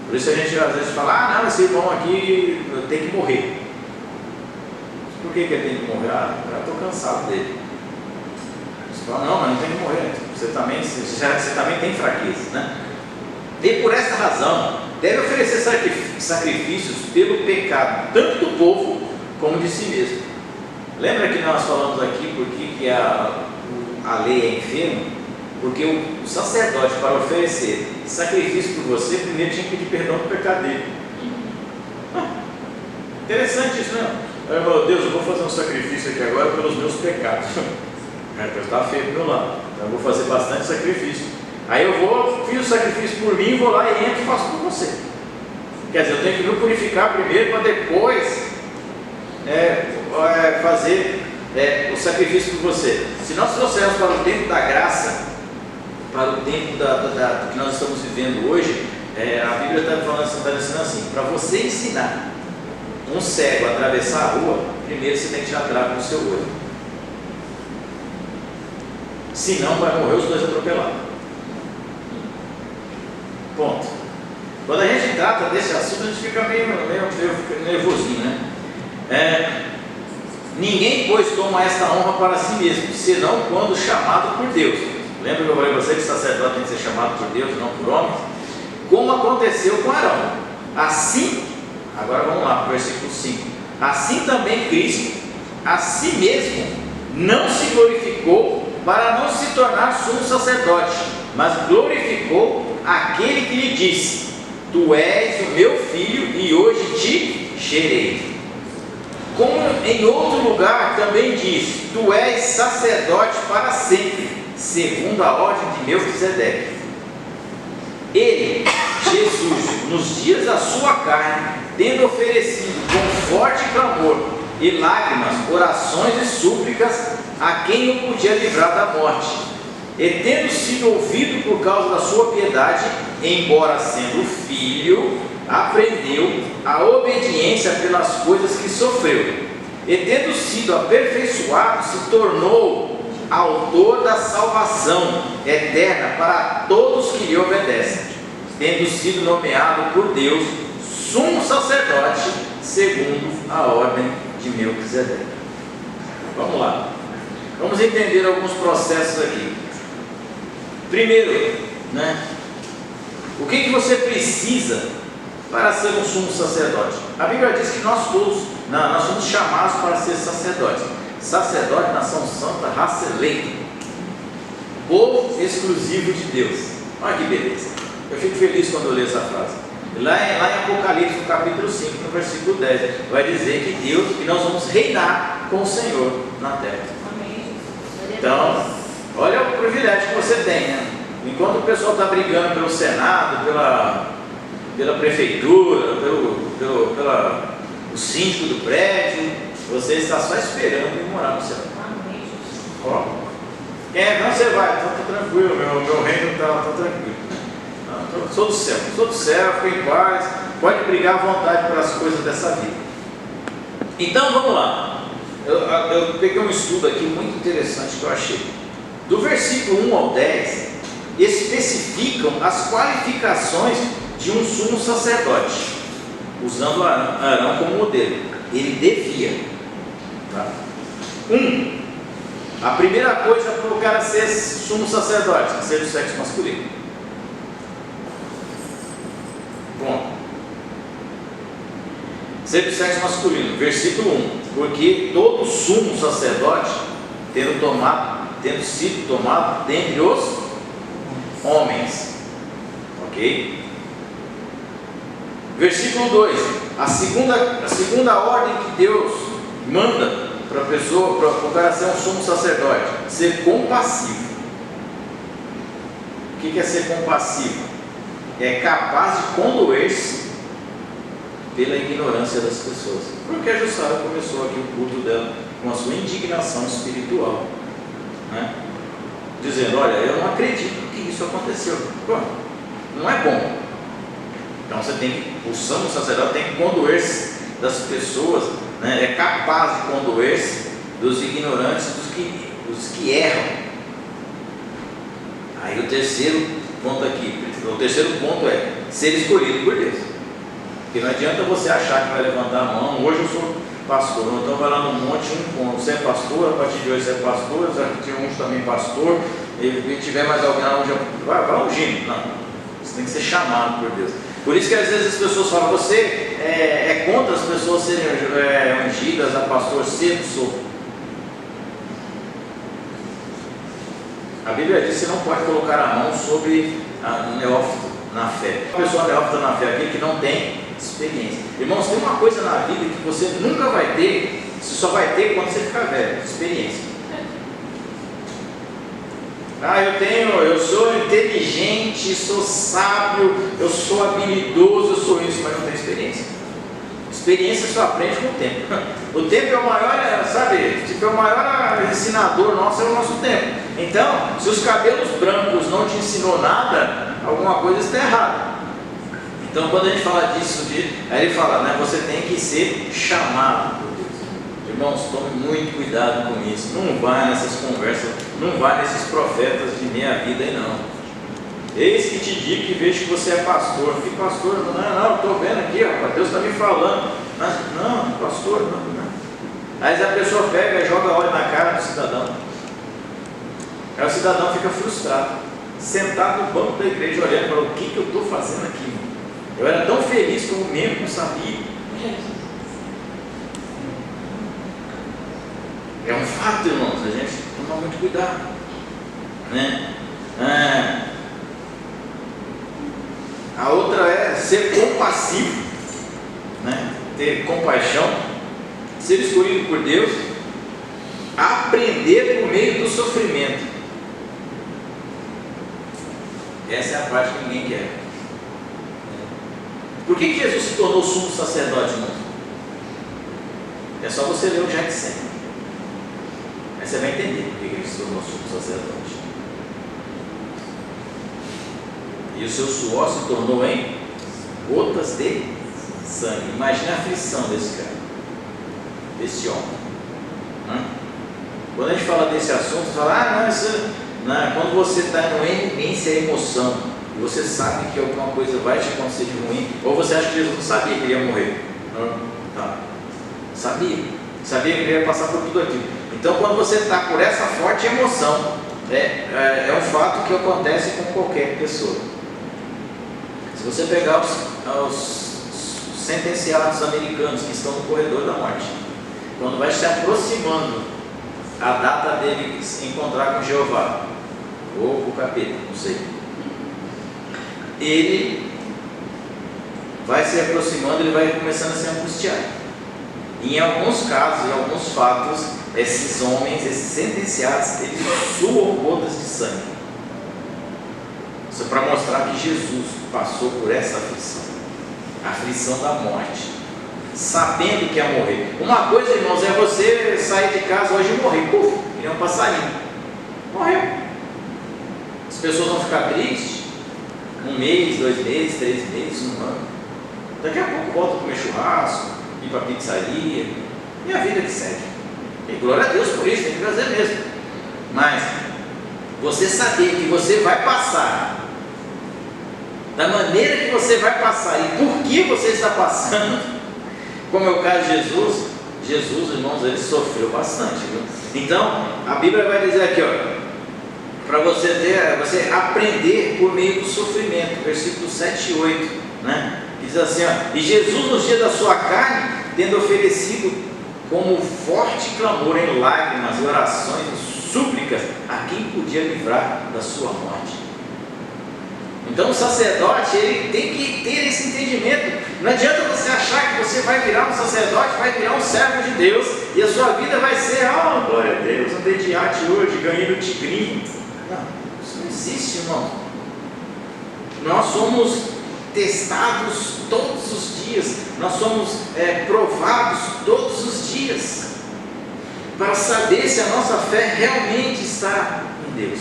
Por isso a gente às vezes fala, não, esse irmão aqui tem que morrer. Por que ele tem que morrer? Eu estou cansado dele. Você fala, não, mas não tem que morrer. Você também tem fraquezas, né? E por essa razão, deve oferecer sacrifícios pelo pecado, tanto do povo como de si mesmo. Lembra que nós falamos aqui por que a lei é enferma? Porque o sacerdote, para oferecer sacrifício por você, primeiro tinha que pedir perdão do pecado dele. Interessante isso, né? Eu falo, Deus, eu vou fazer um sacrifício aqui agora pelos meus pecados. Deus está feio do meu lado, então eu vou fazer bastante sacrifício. Aí eu fiz o sacrifício por mim, vou lá e entro e faço por você. Quer dizer, eu tenho que me purificar primeiro para depois fazer o sacrifício por você. Se nós trouxermos para o tempo da graça, para o tempo que nós estamos vivendo hoje, a Bíblia está dizendo assim, para você ensinar um cego a atravessar a rua, primeiro você tem que tirar a trave do seu olho. Senão vai morrer os dois atropelados. Ponto. Quando a gente trata desse assunto, a gente fica meio nervosinho, né? Ninguém, pois, toma esta honra para si mesmo, senão quando chamado por Deus. Lembra que eu falei para você que o sacerdote tem que ser chamado por Deus, não por homens? Como aconteceu com Arão. Assim, agora vamos lá para o versículo 5. Assim também Cristo, a si mesmo, não se glorificou para não se tornar sumo sacerdote, mas glorificou aquele que lhe disse: Tu és o meu filho e hoje te gerei. Como em outro lugar também diz: Tu és sacerdote para sempre, segundo a ordem de Melquisedeque. Ele, Jesus, nos dias da sua carne, tendo oferecido com forte clamor e lágrimas, orações e súplicas a quem o podia livrar da morte, e tendo sido ouvido por causa da sua piedade, embora sendo filho, aprendeu a obediência pelas coisas que sofreu, e tendo sido aperfeiçoado, se tornou autor da salvação eterna para todos que lhe obedecem, tendo sido nomeado por Deus sumo sacerdote segundo a ordem de Melquisedeque. Vamos lá, vamos entender alguns processos aqui. Primeiro, né, o que você precisa para ser um sumo sacerdote? A Bíblia diz que nós todos, nós somos chamados para ser sacerdotes. Sacerdote, nação santa, raça eleita, povo exclusivo de Deus. Olha que beleza. Eu fico feliz quando eu leio essa frase. Lá em Apocalipse, no capítulo 5, no versículo 10, vai dizer que nós vamos reinar com o Senhor na terra. Amém. Então, olha o privilégio que você tem, né? Enquanto o pessoal está brigando pelo Senado, pela prefeitura, pelo síndico do prédio, você está só esperando ir morar no céu. Amém. Ó, não, você vai, então está tranquilo, meu reino está tranquilo. Não, sou do céu, fico em paz, pode brigar à vontade pelas coisas dessa vida. Então vamos lá, eu peguei um estudo aqui muito interessante que eu achei. Do versículo 1 ao 10, especificam as qualificações de um sumo sacerdote, usando Arão como modelo. Ele devia, tá? A primeira coisa para o cara ser sumo sacerdote, ser do sexo masculino. Bom, ser do sexo masculino, versículo 1: porque todo sumo sacerdote, tendo sido tomado dentre os homens. Ok? Versículo 2: a segunda ordem que Deus manda para a pessoa, para o cara ser um sumo sacerdote, ser compassivo. O que é ser compassivo? É capaz de condoer-se pela ignorância das pessoas. Porque a Jussara começou aqui o culto dela com a sua indignação espiritual, né? Dizendo: olha, eu não acredito que isso aconteceu. Pô, não é bom. Então o sumo sacerdote tem que condoer-se das pessoas, né? É capaz de condoer-se dos ignorantes, dos que erram. Aí o terceiro ponto é ser escolhido por Deus. Porque não adianta você achar que vai levantar a mão: hoje eu sou pastor, então vai lá no monte, você é pastor, a partir de hoje você é pastor, tinha uns também pastor, e tiver mais alguém lá, vai ungindo. Não, você tem que ser chamado por Deus. Por isso que às vezes as pessoas falam: você é contra as pessoas serem ungidas a pastor? Cedo sou. A Bíblia diz que você não pode colocar a mão sobre o neófito na fé. A pessoa neófita na fé é aquele que não tem experiência. Irmãos, tem uma coisa na vida que você nunca vai ter, você só vai ter quando você ficar velho: experiência. Eu sou inteligente, sou sábio, eu sou habilidoso, eu sou isso, mas não tenho experiência. Experiência só aprende com o tempo. O tempo é o maior, o maior ensinador nosso é o nosso tempo. Então, se os cabelos brancos não te ensinou nada, alguma coisa está errada. Então, quando a gente fala disso, aí ele fala, né, você tem que ser chamado por Deus. Irmãos, tome muito cuidado com isso. Não vai nessas conversas, não vai nesses profetas de meia vida aí não. Eis que te digo que vejo que você é pastor. Que pastor? Não, estou vendo aqui, rapaz, Deus está me falando. Mas, não, pastor, não. Aí a pessoa pega e joga óleo na cara do cidadão. Aí o cidadão fica frustrado, sentado no banco da igreja, olhando para o que eu estou fazendo aqui. Eu era tão feliz como membro, não sabia. É um fato, irmãos, a gente toma muito cuidado, né? A outra é ser compassivo, né? Ter compaixão, ser escolhido por Deus, aprender por meio do sofrimento. Essa é a parte que ninguém quer. Por que Jesus se tornou sumo sacerdote, irmão? É só você ler o Getsemane. Aí você vai entender por que ele se tornou sumo sacerdote. E o seu suor se tornou em gotas de sangue. Imagina a aflição desse cara, desse homem. Quando a gente fala desse assunto, você fala, quando você está no eminência e emoção, e você sabe que alguma coisa vai te acontecer de ruim, ou você acha que Jesus não sabia que ele ia morrer? Sabia que ele ia passar por tudo aquilo. Então, quando você está por essa forte emoção, é um fato que acontece com qualquer pessoa. Se você pegar os sentenciados americanos que estão no corredor da morte, quando vai se aproximando a data dele se encontrar com Jeová, ou o capeta, não sei, ele vai se aproximando, ele vai começando a se angustiar. E em alguns casos, em alguns fatos, esses homens, esses sentenciados, eles suam gotas de sangue. Isso é para mostrar que Jesus passou por essa aflição, a aflição da morte, sabendo que ia morrer. Uma coisa, irmãos, é você sair de casa hoje e morrer. Puf, ele é um passarinho. Morreu. As pessoas vão ficar tristes. 1 mês, 2 meses, 3 meses, 1 ano. Daqui a pouco volta a comer churrasco, ir para a pizzaria. E a vida que segue. E glória a Deus por isso, tem que fazer mesmo. Mas você saber que você vai passar, da maneira que você vai passar e por que você está passando, como é o caso de Jesus, irmãos, ele sofreu bastante, viu? Então, a Bíblia vai dizer aqui, ó, para você aprender por meio do sofrimento, versículos 7 e 8, né? Diz assim, ó, e Jesus nos dias da sua carne, tendo oferecido como forte clamor em lágrimas, orações e súplicas a quem podia livrar da sua morte. Então o sacerdote, ele tem que ter esse entendimento. Não adianta você achar que você vai virar um sacerdote, vai virar um servo de Deus e a sua vida vai ser, oh, glória a Deus, andei de iate hoje, ganhei no tigrinho. Não, isso não existe, irmão. Nós somos testados todos os dias, nós somos provados todos os dias para saber se a nossa fé realmente está em Deus.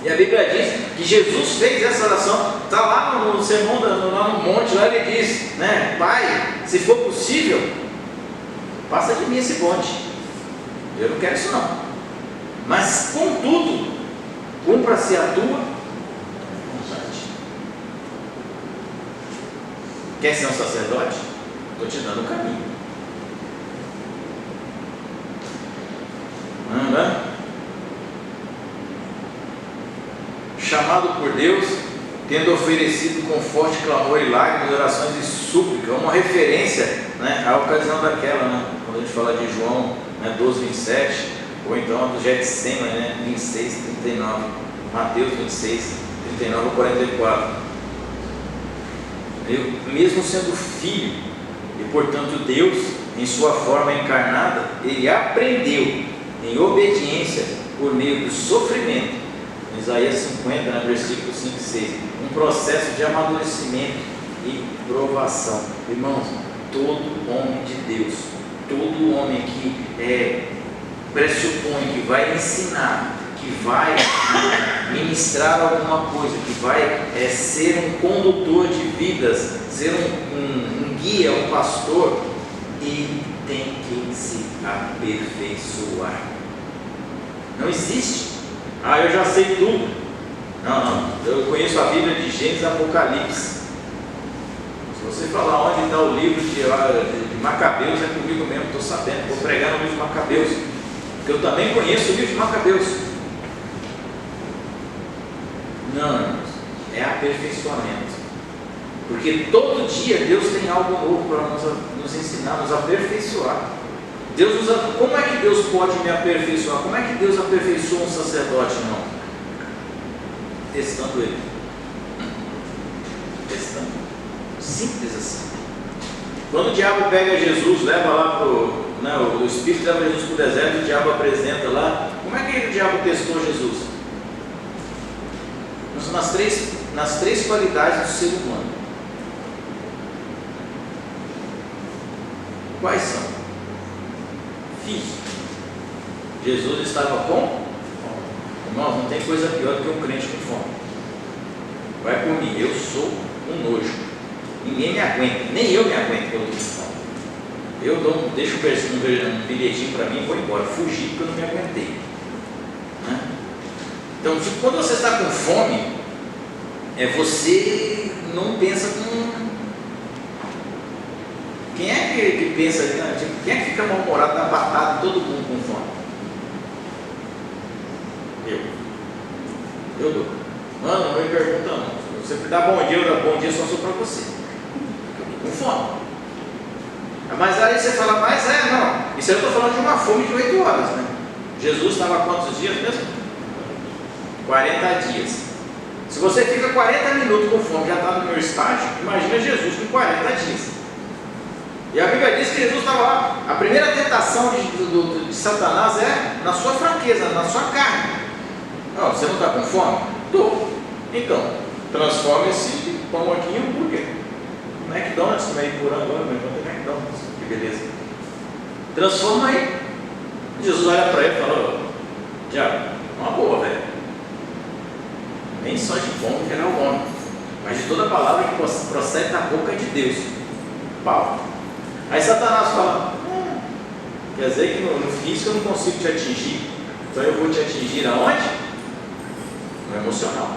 E a Bíblia diz que Jesus fez essa oração, está lá no sermão, lá no monte, lá ele diz, né, Pai, se for possível, passa de mim esse bonde, eu não quero isso não, mas contudo, cumpra-se a tua vontade. Quer ser um sacerdote? Estou te dando o caminho. Chamado por Deus, tendo oferecido com forte clamor e lágrimas, orações e súplica, uma referência, né, à ocasião daquela, né, quando a gente fala de João, né, 12, 27, ou então do Getsemane, né, 26, 39, Mateus 26, 39 a 44. Ele, mesmo sendo filho, e portanto Deus, em sua forma encarnada, ele aprendeu em obediência por meio do sofrimento. Isaías 50, no versículo 5 e 6, um processo de amadurecimento e provação. Irmãos, todo homem de Deus, todo homem que pressupõe que vai ensinar, que vai ministrar alguma coisa, que vai ser um condutor de vidas, ser um guia, um pastor, ele tem que se aperfeiçoar. Não existe. Ah, eu já sei tudo. Não, eu conheço a Bíblia de Gênesis e Apocalipse. Se você falar onde está o livro de Macabeus, é comigo mesmo, estou sabendo, vou pregar no livro de Macabeus, porque eu também conheço o livro de Macabeus. Não, irmãos, é aperfeiçoamento, porque todo dia Deus tem algo novo para nos ensinar, nos aperfeiçoar. Deus usa, como é que Deus pode me aperfeiçoar? Como é que Deus aperfeiçoa um sacerdote, irmão? Testando ele. Testando. Simples assim. Quando o diabo pega Jesus, leva lá o Espírito leva Jesus para o deserto, o diabo apresenta lá. Como é que o diabo testou Jesus? Nas três qualidades do ser humano. Quais são? Físico. Jesus estava com fome. Irmãos, não tem coisa pior do que um crente com fome. Vai por mim, eu sou um nojo. Ninguém me aguenta, nem eu me aguento quando eu estou com fome. Eu deixo um bilhetinho para mim e vou embora. Fugi porque eu não me aguentei. Né? Então, quando você está com fome, você não pensa com. Quem é que pensa, quem é que fica mal-humorado na batata, todo mundo com fome? Eu dou. Mano, não me pergunta não. Se você dá bom dia, eu dou bom dia só sou para você. Eu estou com fome. Mas aí você fala, mas não. Isso aí eu estou falando de uma fome de 8 horas, né? Jesus estava há quantos dias mesmo? 40 dias. Se você fica 40 minutos com fome, já está no meu estágio, imagina Jesus com 40 dias. E a Bíblia diz que Jesus estava lá. A primeira tentação de Satanás é na sua fraqueza, na sua carne. Não, você não está com fome? Estou. Então, transforma esse pão aqui em hambúrguer. McDonald's, meio por agora, mas não tem McDonald's. Que beleza. Transforma aí. Jesus olha para ele e fala: diabo, uma boa, velho. Nem só de fome terá o homem, mas de toda palavra que procede da boca de Deus. Pau. Aí Satanás fala: quer dizer que no físico eu não consigo te atingir, então eu vou te atingir aonde? No emocional.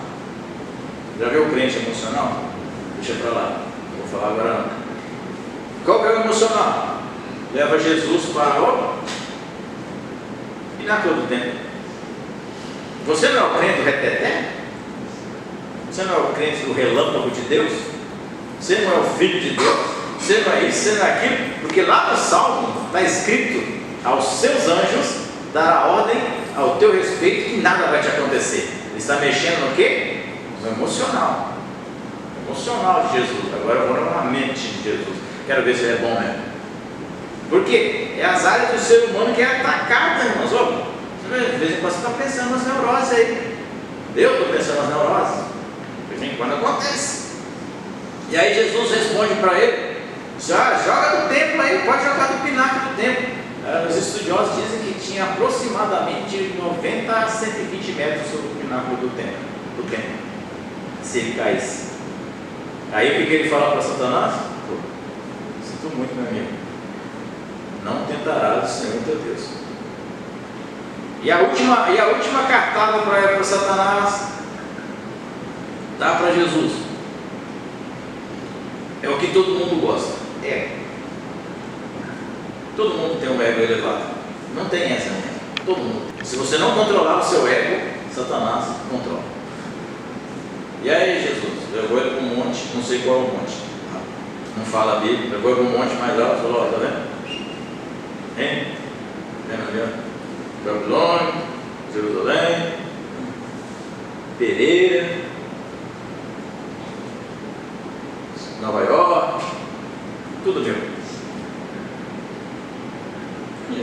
Já viu o crente emocional? Deixa pra lá, não vou falar agora não. Qual que é o emocional? Leva Jesus para o pináculo do templo. Você não é o crente do reteté? Você não é o crente do relâmpago de Deus? Você não é o filho de Deus? Você não é isso, você não é aquilo? Porque lá no Salmo está escrito: aos seus anjos dará ordem ao teu respeito que nada vai te acontecer. Ele está mexendo no quê? No emocional. Emocional de Jesus. Agora eu vou na mente de Jesus. Quero ver se ele é bom mesmo. Porque é as áreas do ser humano que é atacada, irmãos. De vez em quando você está pensando nas neuroses aí. Eu estou pensando nas neuroses. De vez em quando acontece. E aí Jesus responde para ele: joga do templo aí, pode jogar do pináculo do templo. Os estudiosos dizem que tinha aproximadamente de 90 a 120 metros sobre o pináculo do templo, se ele caísse. Aí o que ele fala para Satanás? Sinto muito, meu amigo, não tentarás o Senhor teu Deus. E a última cartada para Satanás dá para Jesus. É o que todo mundo gosta. Todo mundo tem um ego elevado. Não tem essa, né? Todo mundo. Se você não controlar o seu ego, Satanás controla. E aí Jesus levou ele para um monte, não sei qual é o monte, não fala a Bíblia, levou ele para um monte mais alto e falou: ó, tá vendo? Hein? Vendo ali, ó? Babilônia, Jerusalém, Pereira, Nova York, tudo meu. E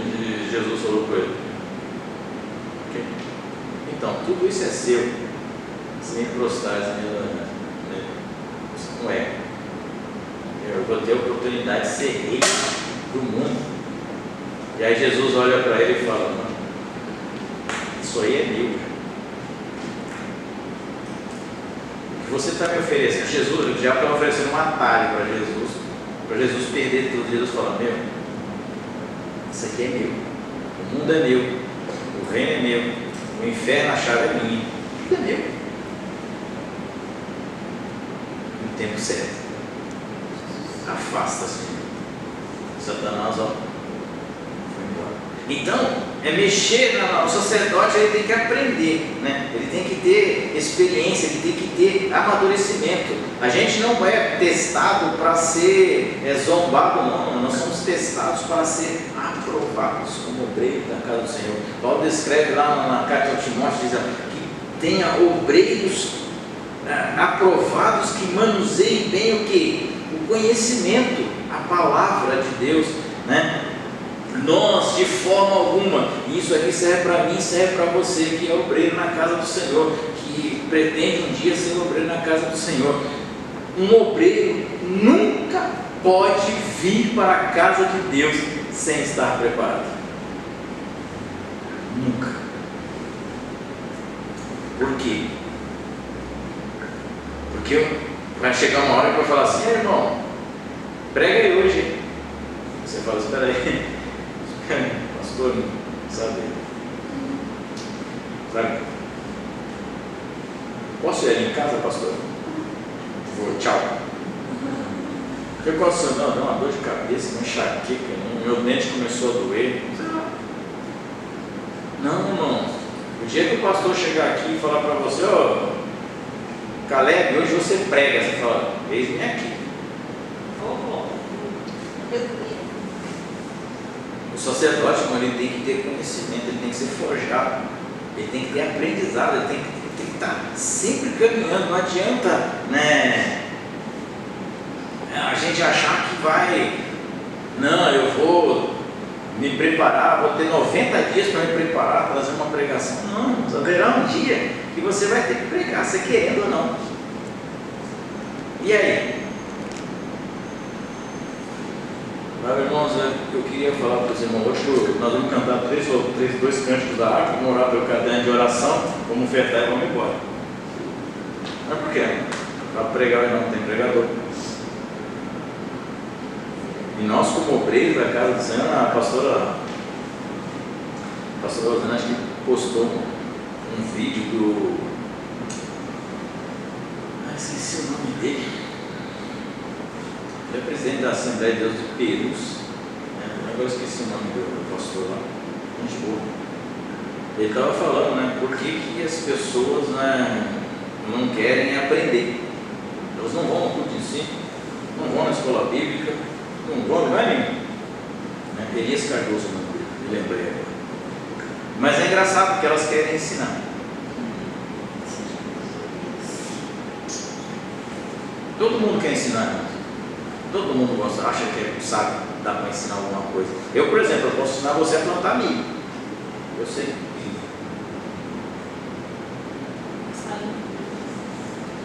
Jesus falou para ele: okay. Então, tudo isso é seu, sem prostrar, não é. Eu vou ter a oportunidade de ser rei do mundo. E aí Jesus olha para ele e fala: não, isso aí é meu. O que você está me oferecendo? Jesus, o diabo está me oferecendo um atalho para Jesus perder tudo. Jesus fala: meu, isso aqui é meu, o mundo é meu, o reino é meu, o inferno, a chave é minha, tudo é meu. No tempo certo, afasta-se. Satanás, ó, foi embora. Então, é mexer, o sacerdote ele tem que aprender, né? Ele tem que ter experiência, ele tem que ter amadurecimento. A gente não é testado para ser zombado, não. Nós somos testados para ser aprovados como obreiro da casa do Senhor. Paulo descreve lá na carta ao Timóteo, diz que tenha obreiros aprovados que manuseiem bem o que? O conhecimento, a palavra de Deus, né? Nós, de forma alguma, e isso aqui serve para mim, serve para você que é obreiro na casa do Senhor, que pretende um dia ser obreiro na casa do Senhor. Um obreiro nunca pode vir para a casa de Deus sem estar preparado. Nunca. Por quê? Porque vai chegar uma hora que vai falar assim: irmão, prega aí hoje. Você fala: espera aí, pastor, sabe? Posso ir ali em casa, pastor? Vou, tchau. O que aconteceu? Não, deu uma dor de cabeça, uma enxaqueca, meu dente começou a doer. Não, irmão. O dia que o pastor chegar aqui e falar para você: ó, Caleb, hoje você prega, você fala: eis-me aqui. O sacerdote, ele tem que ter conhecimento, ele tem que ser forjado, ele tem que ter aprendizado, ele tem que estar sempre caminhando. Não adianta, né, a gente achar que vai, não, eu vou me preparar, vou ter 90 dias para me preparar, trazer uma pregação. Não, haverá um dia que você vai ter que pregar, você querendo ou não. E aí? Mas, irmãos, eu queria falar para os irmãos, hoje nós vamos cantar dois cânticos da harpa, vamos orar pelo caderno de oração, vamos ofertar e vamos embora. Mas por quê? Para pregar não tem pregador. E nós, como obreiros da casa do Senhor, a pastora Rosana, acho que postou um vídeo do... esqueci o nome dele. Ele é presidente da Assembleia de Deus de Perus. Agora esqueci o nome do pastor lá. Gente boa. Ele estava falando, né, por que as pessoas, né, não querem aprender. Elas não vão no culto de ensino, não vão na escola bíblica, não vão, não é nenhum. Elias Cardoso, não me lembrei agora. Mas é engraçado porque elas querem ensinar. Todo mundo quer ensinar, irmão. Todo mundo gosta, acha que sabe, dá para ensinar alguma coisa. Eu, por exemplo, eu posso ensinar você a plantar milho. Eu sei.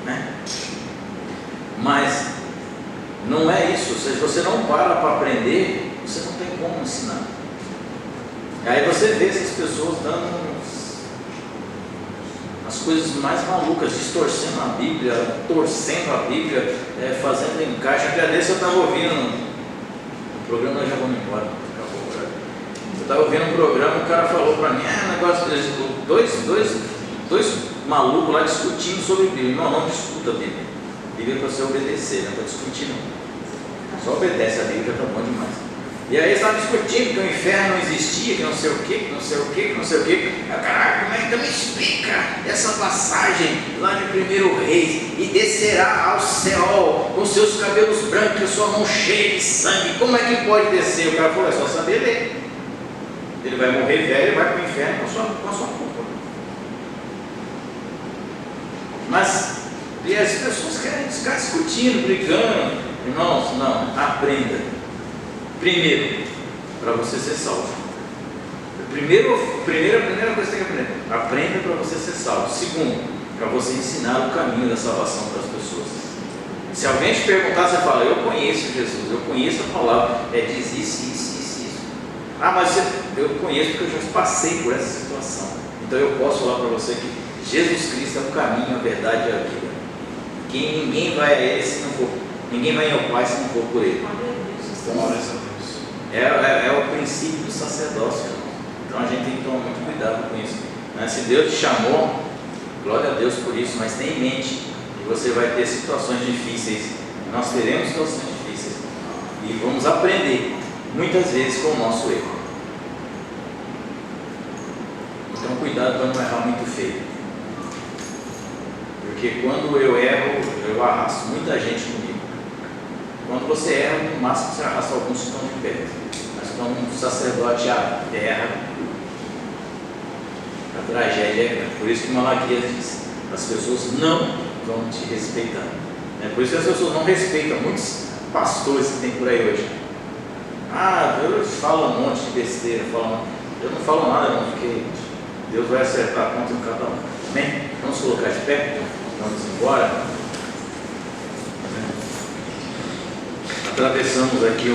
Né? Mas não é isso. Se você não para aprender, você não tem como ensinar. Aí você vê essas pessoas dando as coisas mais malucas, distorcendo a Bíblia, torcendo a Bíblia, fazendo encaixe. Agradeço, eu estava ouvindo um programa, nós já vamos embora, acabou o horário. Eu estava ouvindo um programa, o cara falou para mim, negócio de dois malucos lá discutindo sobre a Bíblia. Não discuta a Bíblia. A Bíblia é para você obedecer, não é para discutir não. Só obedece a Bíblia, já está bom demais. E aí eles estavam discutindo que o inferno não existia, que não sei o que, que não sei o que, que não sei o que. Caraca, mas então me explica essa passagem lá de 1 Reis, e descerá ao céu com seus cabelos brancos e sua mão cheia de sangue. Como é que pode descer? O cara falou, é só saber ler. Ele vai morrer velho e vai para o inferno com a sua culpa. Mas e as pessoas querem ficar discutindo, brigando. Irmãos, não, aprenda. Primeiro, para você ser salvo. Primeira coisa que tem que aprender. Aprenda para você ser salvo. Segundo, para você ensinar o caminho da salvação para as pessoas. Se alguém te perguntar, você fala, eu conheço Jesus, eu conheço a palavra, diz isso. Ah, mas eu conheço porque eu já passei por essa situação. Então eu posso falar para você que Jesus Cristo é o caminho, a verdade e a vida. Que ninguém vai a Ele se não for, ninguém vai ao Pai se não for por Ele. É o princípio do sacerdócio, irmão. Então a gente tem que tomar muito cuidado com isso, né? Se Deus te chamou, glória a Deus por isso, mas tenha em mente que você vai ter situações difíceis. Nós teremos situações difíceis e vamos aprender muitas vezes com o nosso erro. Então cuidado para não errar muito feio, porque quando eu erro, eu arrasto muita gente comigo. Quando você erra, no máximo você arrasta alguns que estão de perto. Mas quando um sacerdote erra, a tragédia é grande. Por isso que Malaquias diz, as pessoas não vão te respeitar. Por isso que as pessoas não respeitam muitos pastores que tem por aí hoje. Deus fala um monte de besteira. Eu não falo nada não, porque Deus vai acertar a conta de cada um. Amém? Vamos colocar de pé? Vamos embora. Atravessamos aqui